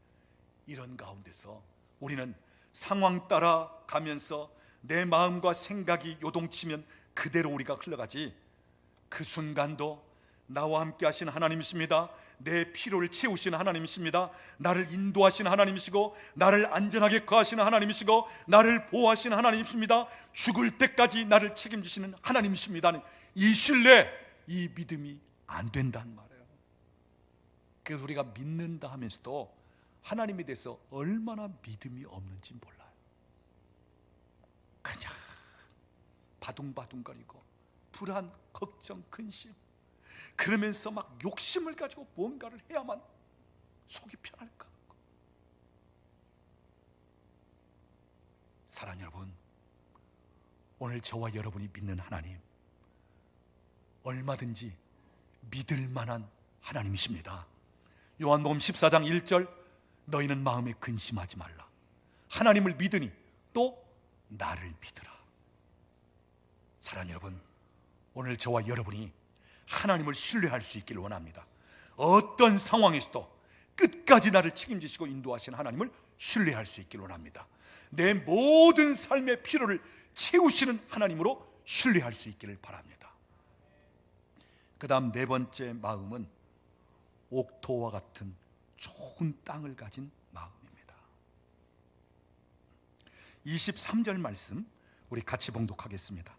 [SPEAKER 1] 이런 가운데서 우리는 상황 따라 가면서 내 마음과 생각이 요동치면 그대로 우리가 흘러가지, 그 순간도 나와 함께 하신 하나님이십니다. 내 필요를 채우시는 하나님이십니다. 나를 인도하시는 하나님이시고 나를 안전하게 거하시는 하나님이시고 나를 보호하시는 하나님이십니다. 죽을 때까지 나를 책임지시는 하나님이십니다. 이 신뢰, 이 믿음이 안 된단 말이에요. 그래서 우리가 믿는다 하면서도 하나님에 대해서 얼마나 믿음이 없는지 몰라요. 그냥 바둥바둥거리고 불안, 걱정, 근심, 그러면서 막 욕심을 가지고 뭔가를 해야만 속이 편할까. 사랑하는 여러분, 오늘 저와 여러분이 믿는 하나님 얼마든지 믿을 만한 하나님이십니다. 요한복음 14장 1절, 너희는 마음에 근심하지 말라. 하나님을 믿으니 또 나를 믿으라. 사랑하는 여러분, 오늘 저와 여러분이 하나님을 신뢰할 수 있기를 원합니다. 어떤 상황에서도 끝까지 나를 책임지시고 인도하시는 하나님을 신뢰할 수 있기를 원합니다. 내 모든 삶의 필요를 채우시는 하나님으로 신뢰할 수 있기를 바랍니다. 그 다음 네 번째 마음은 옥토와 같은 좋은 땅을 가진 마음입니다. 23절 말씀 우리 같이 봉독하겠습니다.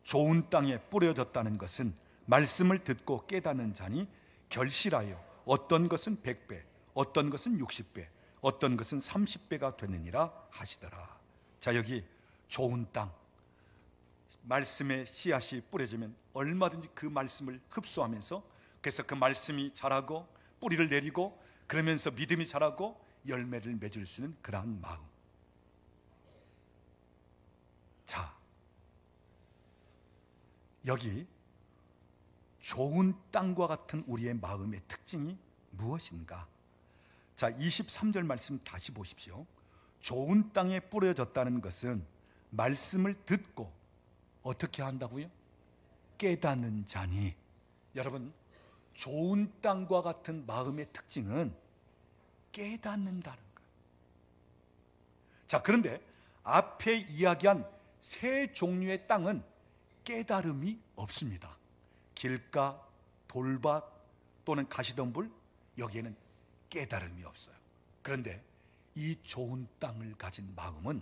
[SPEAKER 1] 좋은 땅에 뿌려졌다는 것은 말씀을 듣고 깨닫는 자니 결실하여 어떤 것은 100배, 어떤 것은 60배, 어떤 것은 30배가 되느니라 하시더라. 자, 여기 좋은 땅, 말씀의 씨앗이 뿌려지면 얼마든지 그 말씀을 흡수하면서, 그래서 그 말씀이 자라고 뿌리를 내리고 그러면서 믿음이 자라고 열매를 맺을 수 있는 그러한 마음. 자, 여기 좋은 땅과 같은 우리의 마음의 특징이 무엇인가? 자, 23절 말씀 다시 보십시오. 좋은 땅에 뿌려졌다는 것은 말씀을 듣고 어떻게 한다고요? 깨닫는 자니. 여러분, 좋은 땅과 같은 마음의 특징은 깨닫는다는 거예요. 자, 그런데 앞에 이야기한 세 종류의 땅은 깨달음이 없습니다. 길가, 돌밭 또는 가시덤불, 여기에는 깨달음이 없어요. 그런데 이 좋은 땅을 가진 마음은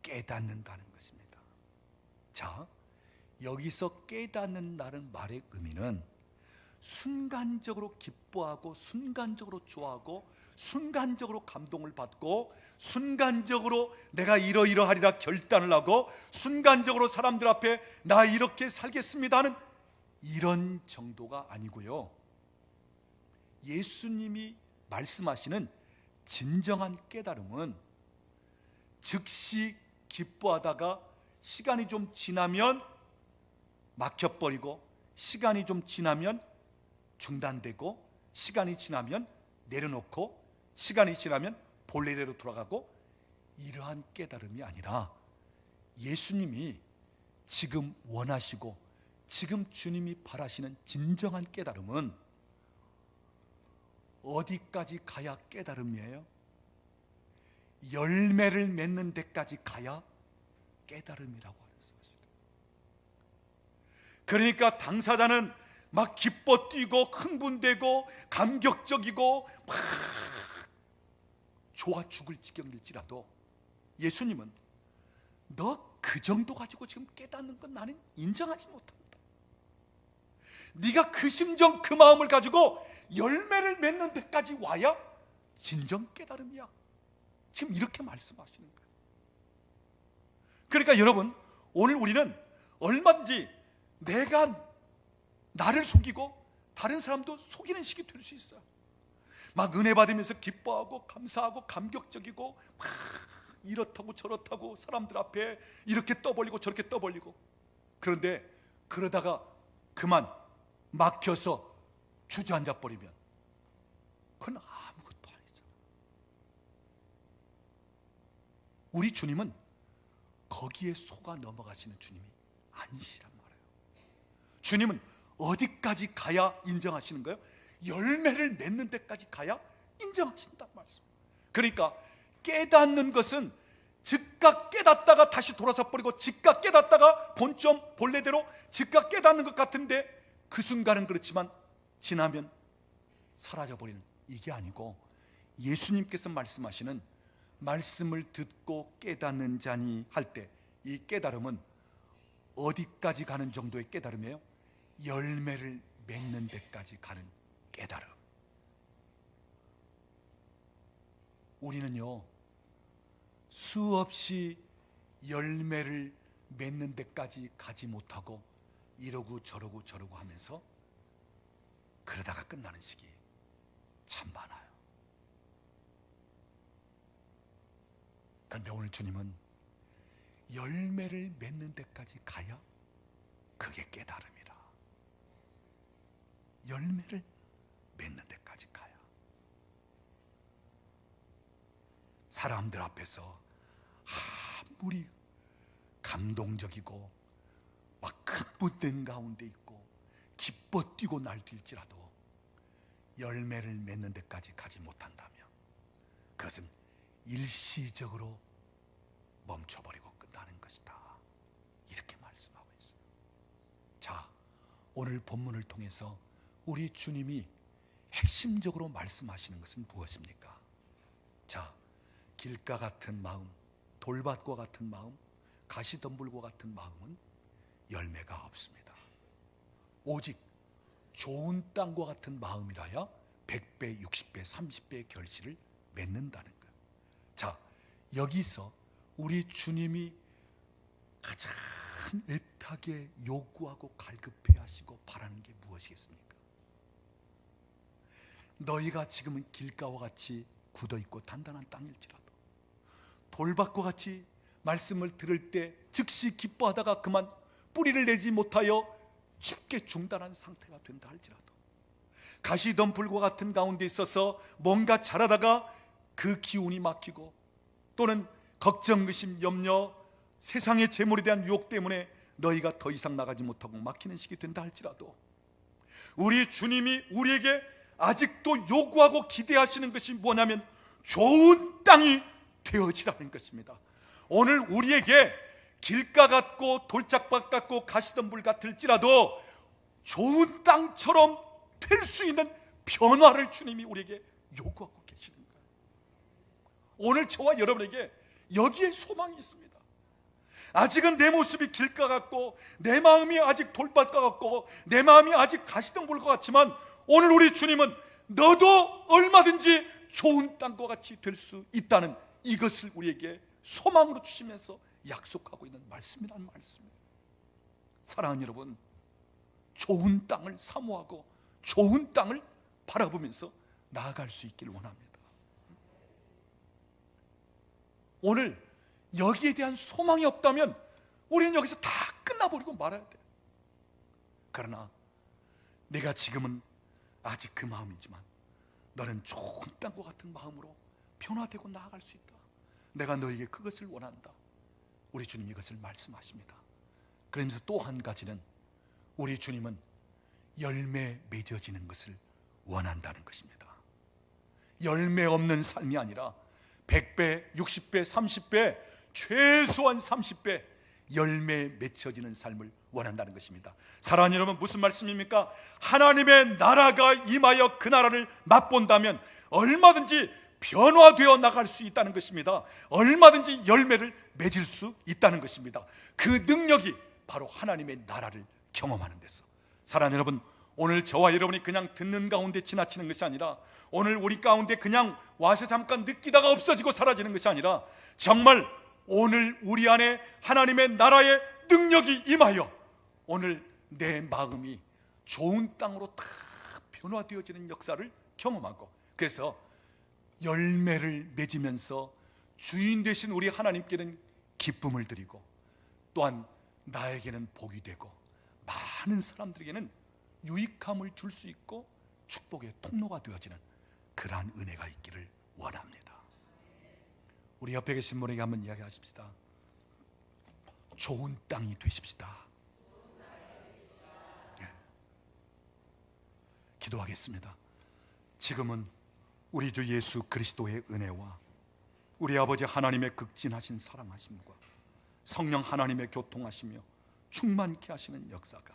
[SPEAKER 1] 깨닫는다는 것입니다. 자, 여기서 깨닫는다는 말의 의미는 순간적으로 기뻐하고 순간적으로 좋아하고 순간적으로 감동을 받고 순간적으로 내가 이러이러하리라 결단을 하고 순간적으로 사람들 앞에 나 이렇게 살겠습니다 하는 이런 정도가 아니고요, 예수님이 말씀하시는 진정한 깨달음은 즉시 기뻐하다가 시간이 좀 지나면 막혀버리고 시간이 좀 지나면 중단되고 시간이 지나면 내려놓고 시간이 지나면 본래대로 돌아가고, 이러한 깨달음이 아니라 예수님이 지금 원하시고 지금 주님이 바라시는 진정한 깨달음은 어디까지 가야 깨달음이에요? 열매를 맺는 데까지 가야 깨달음이라고 하는 사실. 그러니까 당사자는 막 기뻐 뛰고 흥분되고 감격적이고 막 좋아 죽을 지경일지라도 예수님은 너 그 정도 가지고 지금 깨닫는 건 나는 인정하지 못한다. 네가 그 심정 그 마음을 가지고 열매를 맺는 데까지 와야 진정 깨달음이야. 지금 이렇게 말씀하시는 거예요. 그러니까 여러분, 오늘 우리는 얼마든지 내가 나를 속이고 다른 사람도 속이는 식이 될 수 있어요. 막 은혜 받으면서 기뻐하고 감사하고 감격적이고 막 이렇다고 저렇다고 사람들 앞에 이렇게 떠벌리고 저렇게 떠벌리고, 그런데 그러다가 그만 막혀서 주저앉아 버리면 그건 아무것도 아니잖아. 우리 주님은 거기에 속아 넘어가시는 주님이 아니시란 말이에요. 주님은 어디까지 가야 인정하시는 거예요? 열매를 맺는 데까지 가야 인정하신단 말씀. 그러니까 깨닫는 것은 즉각 깨닫다가 다시 돌아서 버리고 즉각 깨닫다가 본점 본래대로 즉각 깨닫는 것 같은데 그 순간은 그렇지만 지나면 사라져버리는, 이게 아니고 예수님께서 말씀하시는 말씀을 듣고 깨닫는 자니 할 때 이 깨달음은 어디까지 가는 정도의 깨달음이에요? 열매를 맺는 데까지 가는 깨달음. 우리는요, 수없이 열매를 맺는 데까지 가지 못하고 이러고 저러고 하면서 그러다가 끝나는 시기 참 많아요. 그런데 오늘 주님은 열매를 맺는 데까지 가야 그게 깨달음이라. 열매를 맺는 데까지 가야. 사람들 앞에서 아무리 감동적이고 막 흥분된 가운데 있고 기뻐 뛰고 날뛸지라도 열매를 맺는 데까지 가지 못한다면 그것은 일시적으로 멈춰버리고 끝나는 것이다. 이렇게 말씀하고 있어요. 자, 오늘 본문을 통해서 우리 주님이 핵심적으로 말씀하시는 것은 무엇입니까? 자, 길가 같은 마음, 돌밭과 같은 마음, 가시덤불과 같은 마음은 열매가 없습니다. 오직 좋은 땅과 같은 마음이라야 100배, 60배, 30배의 결실을 맺는다는 거예요. 자, 여기서 우리 주님이 가장 애타게 요구하고 갈급해 하시고 바라는 게 무엇이겠습니까? 너희가 지금은 길가와 같이 굳어있고 단단한 땅일지라도 돌밭과 같이 말씀을 들을 때 즉시 기뻐하다가 그만 뿌리를 내지 못하여 쉽게 중단한 상태가 된다 할지라도, 가시덤불과 같은 가운데 있어서 뭔가 자라다가 그 기운이 막히고 또는 걱정, 의심, 염려, 세상의 재물에 대한 유혹 때문에 너희가 더 이상 나가지 못하고 막히는 시기 된다 할지라도, 우리 주님이 우리에게 아직도 요구하고 기대하시는 것이 뭐냐면 좋은 땅이 되어지라는 것입니다. 오늘 우리에게 길가 같고 돌짝밭 같고 가시덤불 같을지라도 좋은 땅처럼 될 수 있는 변화를 주님이 우리에게 요구하고 계시는 거예요. 오늘 저와 여러분에게 여기에 소망이 있습니다. 아직은 내 모습이 길가 같고 내 마음이 아직 돌밭과 같고 내 마음이 아직 가시덤불과 같지만 오늘 우리 주님은 너도 얼마든지 좋은 땅과 같이 될 수 있다는 이것을 우리에게 소망으로 주시면서 약속하고 있는 말씀이란 말씀이에요. 사랑하는 여러분, 좋은 땅을 사모하고 좋은 땅을 바라보면서 나아갈 수 있기를 원합니다. 오늘 여기에 대한 소망이 없다면 우리는 여기서 다 끝나버리고 말아야 돼. 그러나 내가 지금은 아직 그 마음이지만 너는 좋은 땅과 같은 마음으로 변화되고 나아갈 수 있다. 내가 너에게 그것을 원한다. 우리 주님이 이것을 말씀하십니다. 그러면서 또 한 가지는 우리 주님은 열매 맺어지는 것을 원한다는 것입니다. 열매 없는 삶이 아니라 100배, 60배, 30배, 최소한 30배 열매에 맺혀지는 삶을 원한다는 것입니다. 사랑하는 여러분, 무슨 말씀입니까? 하나님의 나라가 임하여 그 나라를 맛본다면 얼마든지 변화되어 나갈 수 있다는 것입니다. 얼마든지 열매를 맺을 수 있다는 것입니다. 그 능력이 바로 하나님의 나라를 경험하는 데서. 사랑하는 여러분, 오늘 저와 여러분이 그냥 듣는 가운데 지나치는 것이 아니라, 오늘 우리 가운데 그냥 와서 잠깐 느끼다가 없어지고 사라지는 것이 아니라, 정말 오늘 우리 안에 하나님의 나라의 능력이 임하여 오늘 내 마음이 좋은 땅으로 다 변화되어지는 역사를 경험하고, 그래서 열매를 맺으면서 주인 되신 우리 하나님께는 기쁨을 드리고, 또한 나에게는 복이 되고 많은 사람들에게는 유익함을 줄 수 있고 축복의 통로가 되어지는 그러한 은혜가 있기를 원합니다. 우리 옆에 계신 분에게 한번 이야기하십시다. 좋은 땅이 되십시다. 네. 기도하겠습니다. 지금은 우리 주 예수 그리스도의 은혜와 우리 아버지 하나님의 극진하신 사랑하심과 성령 하나님의 교통하시며 충만케 하시는 역사가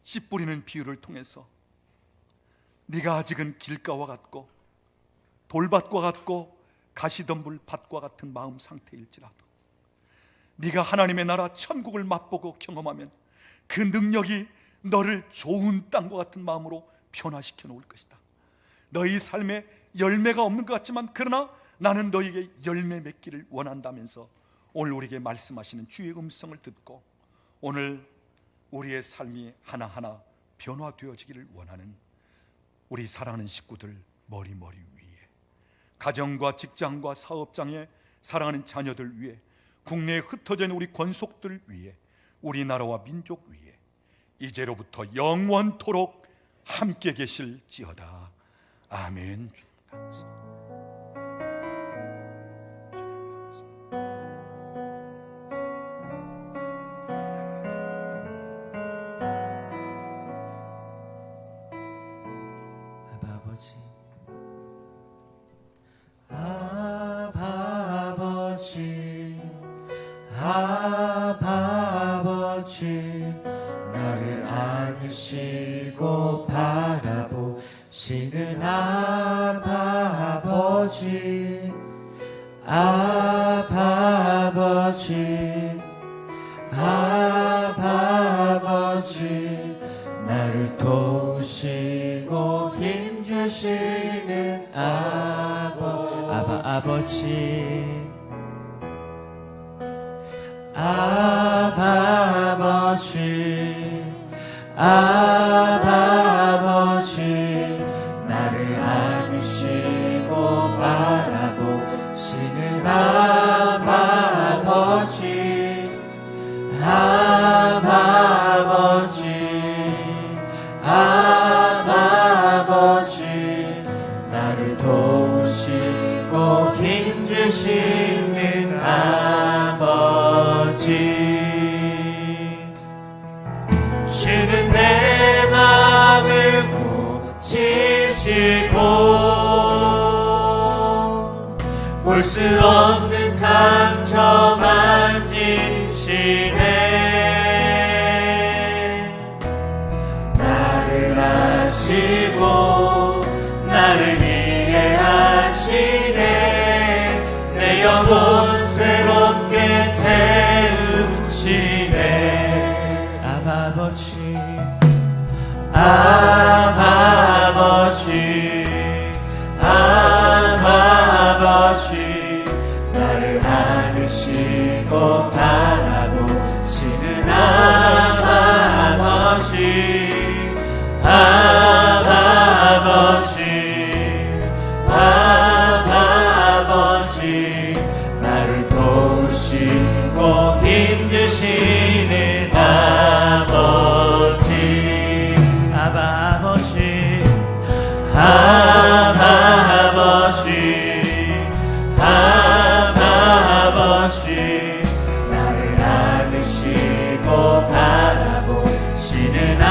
[SPEAKER 1] 씨 뿌리는 비유를 통해서, 네가 아직은 길가와 같고 돌밭과 같고 가시덤불 밭과 같은 마음 상태일지라도 네가 하나님의 나라 천국을 맛보고 경험하면 그 능력이 너를 좋은 땅과 같은 마음으로 변화시켜 놓을 것이다. 너희 삶에 열매가 없는 것 같지만 그러나 나는 너에게 열매 맺기를 원한다면서 오늘 우리에게 말씀하시는 주의 음성을 듣고 오늘 우리의 삶이 하나하나 변화되어지기를 원하는 우리 사랑하는 식구들 머리머리 위에, 가정과 직장과 사업장에 사랑하는 자녀들 위에, 국내에 흩어져 있는 우리 권속들 위에, 우리나라와 민족 위에 이제로부터 영원토록 함께 계실지어다. 아멘.
[SPEAKER 2] 아버지, 나를 안으시고 바라보시는 아버지, 아버지, 아버지, 나를 도우시고 힘주시는 아버지, 아버지, 나를 안으시고 바라보시는 아버지, 아버지, 나를 도우시고 힘주시는 아버지, 주는 내 마음을 고치시고 볼 수 없는 상처 만지시네. 나를 아시고 나를 이해하시네. 내 영혼 새롭게 세우시네. 아버지, 아버지, 나를 안으시고 바라보시는 아버지, 아버지, 나를 도우시고 힘주시는 아버지, 아버지, 나를 안으시고 바라보시는 아버지,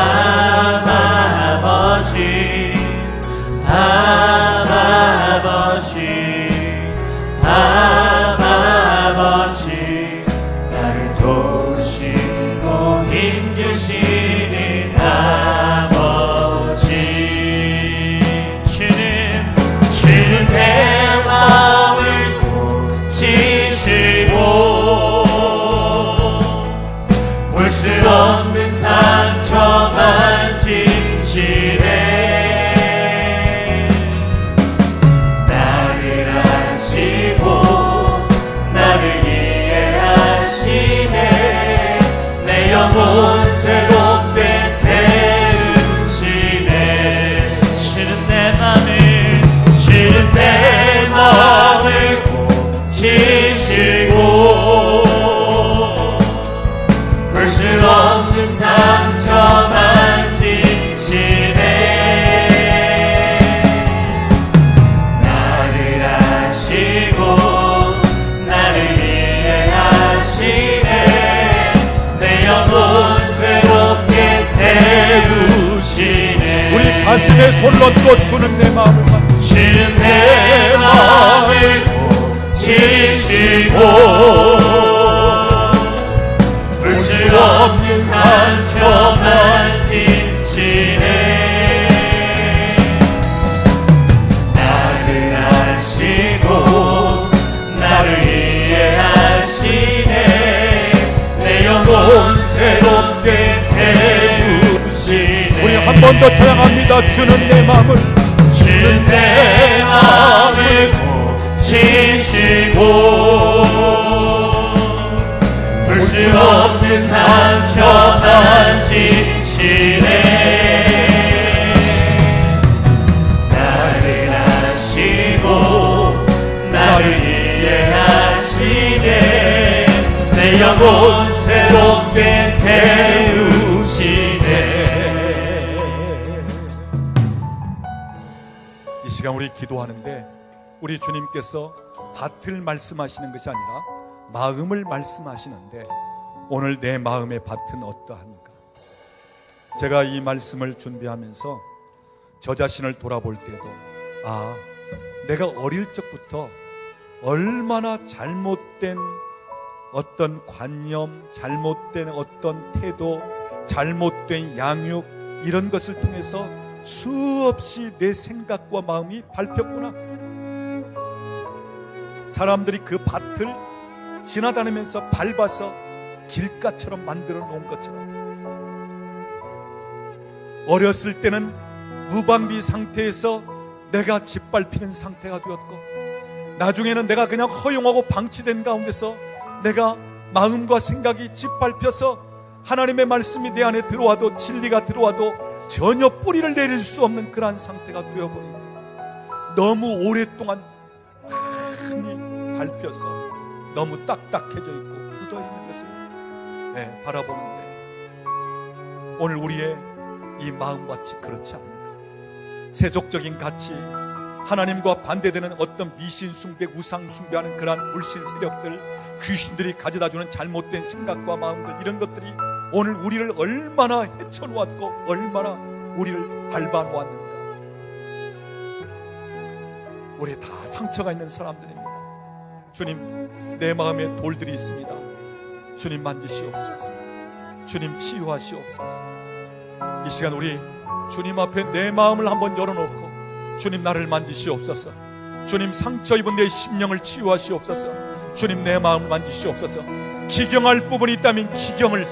[SPEAKER 1] 주님의 손을 얹고 주는 내 마음을 만지시고
[SPEAKER 2] 주는 내 마음을 고치시고 볼 수 없는 상처 만지시네. 나를 아시고 나를 이해하시네. 내 영혼 새롭게 세우시네.
[SPEAKER 1] 우리 한 번 더 찬양합니다. 주는 내 마음을
[SPEAKER 2] 주는 내 마음을 고치시고 볼 수 없는 상처 만지시네. 나를 아시고 나를 이해하시네. 내 영혼 새롭게 세우시네.
[SPEAKER 1] 이 시간 우리 기도하는데 우리 주님께서 밭을 말씀하시는 것이 아니라 마음을 말씀하시는데 오늘 내 마음의 밭은 어떠한가? 제가 이 말씀을 준비하면서 저 자신을 돌아볼 때도 내가 어릴 적부터 얼마나 잘못된 어떤 관념, 잘못된 어떤 태도, 잘못된 양육 이런 것을 통해서 수없이 내 생각과 마음이 밟혔구나. 사람들이 그 밭을 지나다니면서 밟아서 길가처럼 만들어 놓은 것처럼 어렸을 때는 무방비 상태에서 내가 짓밟히는 상태가 되었고 나중에는 내가 그냥 허용하고 방치된 가운데서 내가 마음과 생각이 짓밟혀서 하나님의 말씀이 내 안에 들어와도 진리가 들어와도 전혀 뿌리를 내릴 수 없는 그러한 상태가 되어버린 거예요. 너무 오랫동안 많이 밟혀서 너무 딱딱해져 있고 굳어있는 것을 바라보는데 오늘 우리의 이 마음밭이 그렇지 않은가. 세속적인 가치, 하나님과 반대되는 어떤 미신 숭배, 우상 숭배하는 그러한 불신 세력들, 귀신들이 가져다주는 잘못된 생각과 마음들, 이런 것들이 오늘 우리를 얼마나 헤쳐놓았고 얼마나 우리를 밟아놓았는가. 우리 다 상처가 있는 사람들입니다. 주님, 내 마음에 돌들이 있습니다. 주님 만지시옵소서. 주님 치유하시옵소서. 이 시간 우리 주님 앞에 내 마음을 한번 열어놓고 주님 나를 만지시옵소서. 주님 상처 입은 내 심령을 치유하시옵소서. 주님 내 마음을 만지시옵소서. 기경할 부분이 있다면 기경을,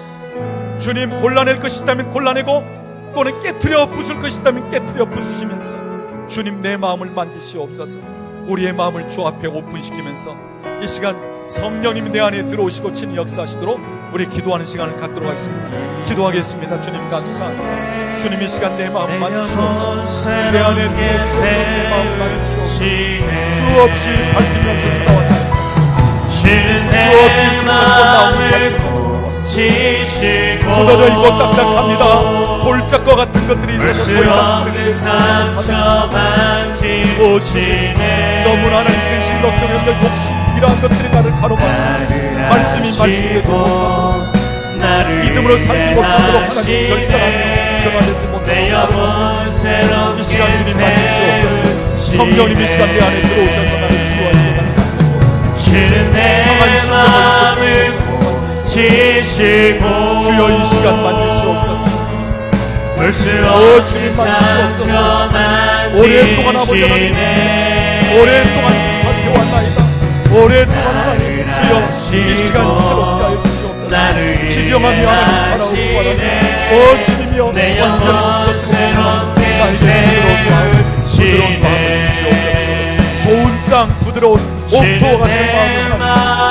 [SPEAKER 1] 주님 골라낼 것이 있다면 골라내고 또는 깨트려 부술 것이 있다면 깨트려 부수시면서 주님 내 마음을 만지시옵소서. 우리의 마음을 주 앞에 오픈시키면서 이 시간 성령님이 내 안에 들어오시고 친히 역사하시도록 우리 기도하는 시간을 갖도록 하겠습니다. 기도하겠습니다. 주님 감사합니다. 주님 이 시간 내 마음 만지시옵소서. 내 안에 들어오셔서 내 마음 만지시옵소서. 수없이 밟히면서 살아왔다. 수없이 스스로 마음을 밟히면서 굳어져 있고 딱딱합니다. 돌짝과 같은 것들이 있어서 더 이상 오 주님, 너무나 하나님 근심 걱정 연결 욕심 이러한 것들이 나를 가로막고 말씀이 말씀되지 못하고 믿음으로 살지 못하도록 하나님 결단하며 변화되지 못하고 이 시간 주님 만지시옵소서. 성령님 이 시간 내 안에 들어오셔서 나를 치유하시고
[SPEAKER 2] 주는 내 마음을 고치시고
[SPEAKER 1] 주여 이 시간 만지시옵소서.
[SPEAKER 2] 볼 수
[SPEAKER 1] 주님
[SPEAKER 2] 없는
[SPEAKER 1] 만지시옵소서.
[SPEAKER 2] 상처
[SPEAKER 1] 오랫동안 아버지 하나님,
[SPEAKER 2] 만지시네.
[SPEAKER 1] 오랫동안 지켜왔나이다. 오랫동안 하나님 주여 이 시간 새롭게 하여 주시옵소서. 기경하며 하나님 바라오고 하나님 주님이여
[SPEAKER 2] 내
[SPEAKER 1] 완전히
[SPEAKER 2] 영혼
[SPEAKER 1] 웃어주셔서
[SPEAKER 2] 새롭게
[SPEAKER 1] 나에게 부드러운 마음을 주시옵소서. 좋은 땅 부드러운 옥토 같은 마음을 하나님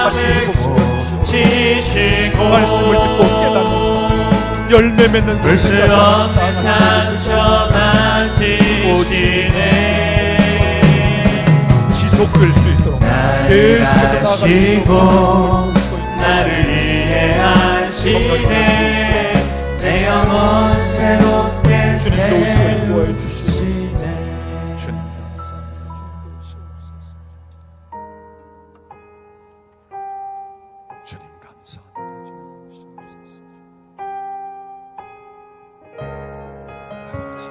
[SPEAKER 1] 같이 회복시켜 주시옵소서. 말씀을 듣고 깨닫면서 열매 맺는
[SPEAKER 2] 볼 수
[SPEAKER 1] 생명을
[SPEAKER 2] 없는 상처 만지시네.
[SPEAKER 1] 지속될 수 있도록 계속해서 나아갈 수 있도록
[SPEAKER 2] 나를 이해하시네. 내 영혼 새롭게
[SPEAKER 1] 주님 도우시고 인도하여 주시옵소서.
[SPEAKER 2] 세우시네.
[SPEAKER 1] 주님 감사합니다. 주님 도우시옵소서. 주님 감사합니다. 주님 도우시옵소서. 아버지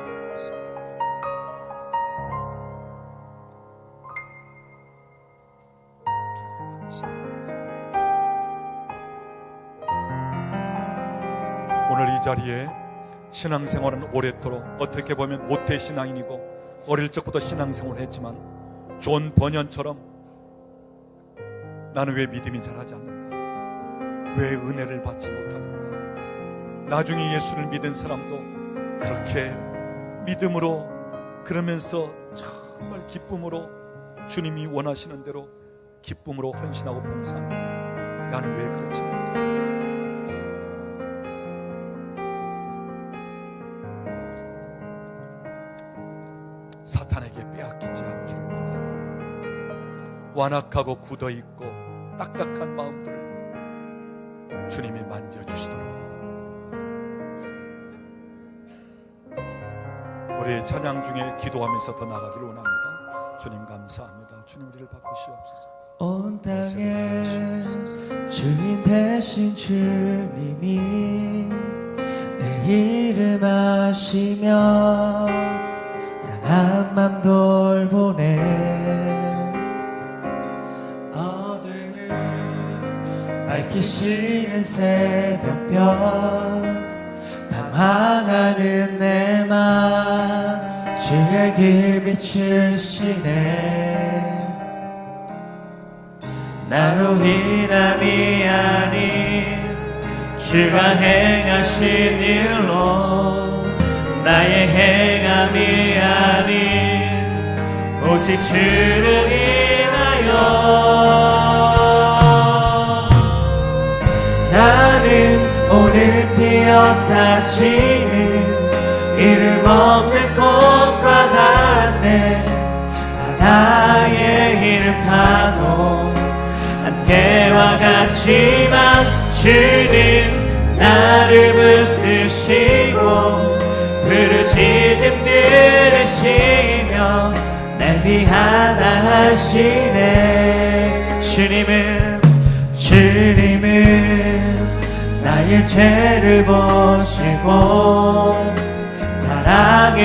[SPEAKER 1] 오늘 이 자리에 신앙생활은 오랫도록 어떻게 보면 모태 신앙인이고 어릴 적부터 신앙생활을 했지만 존 버년처럼 나는 왜 믿음이 잘하지 않는가, 왜 은혜를 받지 못하는가. 나중에 예수를 믿은 사람도 그렇게 믿음으로, 그러면서 정말 기쁨으로 주님이 원하시는 대로 기쁨으로 헌신하고 봉사합니다. 나는 왜 그렇지 못할까. 사탄에게 빼앗기지 않기를 원하고, 완악하고 굳어있고 딱딱한 마음들을 주님이 만져주시도록 우리 찬양 중에 기도하면서 더 나가기를 원합니다. 주님 감사합니다. 주님 우리를 바꾸시옵소서.
[SPEAKER 2] 온 땅의 주인 되신 주님이 내 이름 아시며 상한 맘 돌보네. 어둠을 밝히시는 새벽별, 방황하는 내 맘 주의 길 비추시네. 나로 인함이 아닌 주가 행하신 일로, 나의 행함이 아닌 오직 주를 인하여 나는 오늘 피었다 지는 이름 없는 꽃과 같네. 바다의 이름 파도 안개와 같지만 주는 나를 붙드시고 부르짖음 들으시며 날 위하다 하시네. 주님은 나의 죄를 보시고 사랑의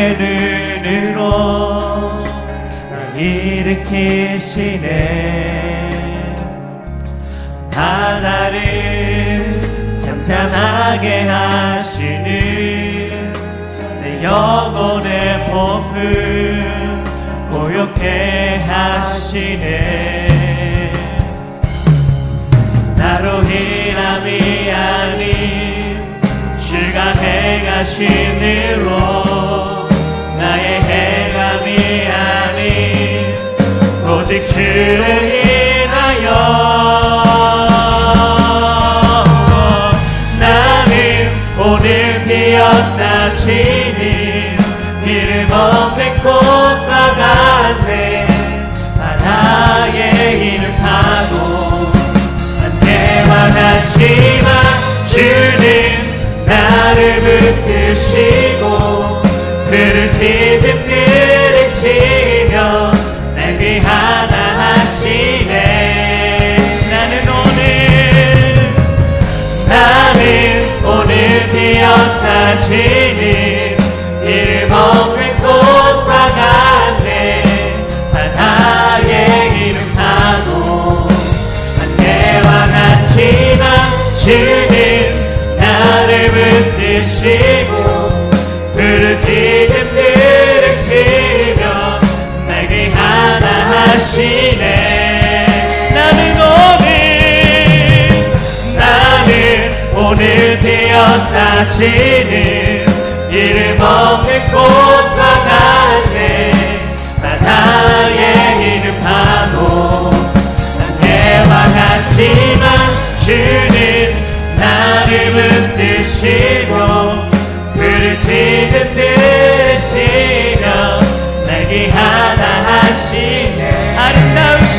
[SPEAKER 2] 눈으로 날 일으키시네. 바다를 잠잠하게 하시는 내 영혼의 폭풍 고요케 하시네. 나로 인함이 아닌 주가 행하신 일로, 나의 행함이 아닌 오직 주를 인하여 나는 오늘 피었다 지는 이름 없는 꽃과 같네. 바다의 이름 파도 안개와 같지만 주는 나를 붙드시고 부르짖음 들으시며 날 위하다 하시네. 나는 오늘 피었다 지는 이름 없는 꽃과 같네. 바다의 이름 파도 안개와 같지만 주는 나를 붙드시고 부르짖음 들으시며 날 위하다 하시네. 나는 오늘 피었다 지는 이름 없는 꽃과 같네. 바다의 이름 파도 안개와 같지만 주는 나를 붙드시고 부르짖음 들으시며 날 위하다 하시네. 아름다우신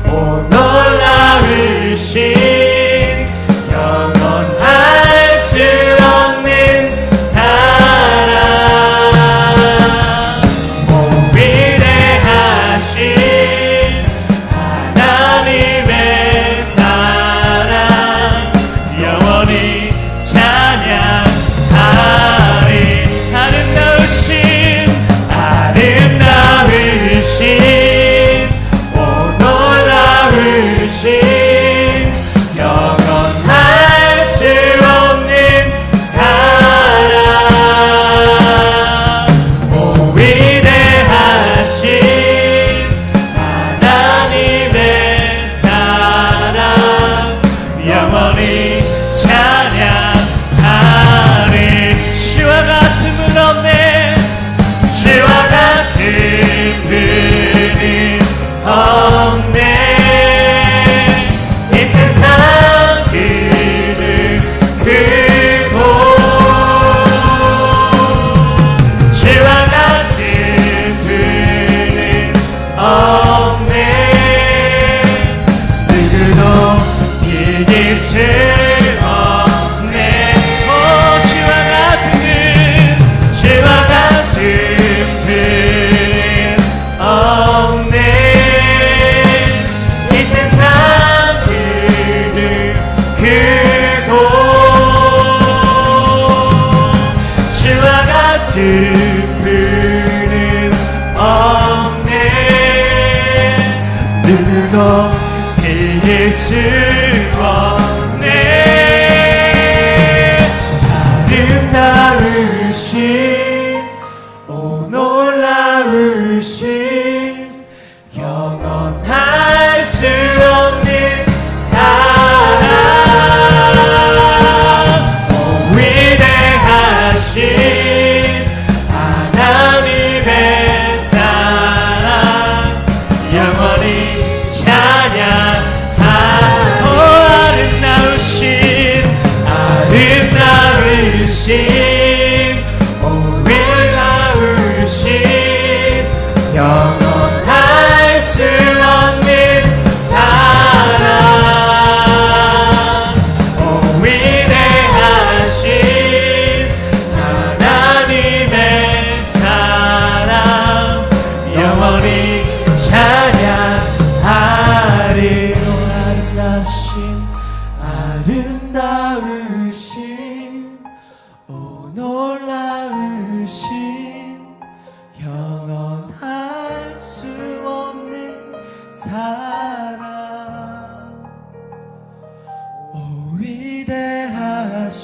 [SPEAKER 2] 오 놀라우신 영원할 수 없는 사랑, 오 위대하신 하나님의 사랑 영원히 찬양하리. 아름다우신 오
[SPEAKER 3] 영원히 찬양하리. 주와 같은 분 없네. 주와 같은 분은 없네. 이 세상 그는 크고 주와 같은 분은 없네. 누구도 이길 수 없네. 주와 같은 분, 주와 같은 분은 없네. 이 세상 그는 크고 주와 같은 분은 없네. 누구도 이길 수 없네. 아름다우신 오 놀라우신 영원할 수 없는 사랑. 오 위대하신 하나님의 사랑 영원히 찬양하오. 아름다우신 오 놀라우신 영원할 수 없는 사랑. 오 위대하신 하나님의 사랑 영원히 찬양하리.
[SPEAKER 2] 아름다우신 오 놀라우신 영원할 수 없는 사랑. 오 위대하신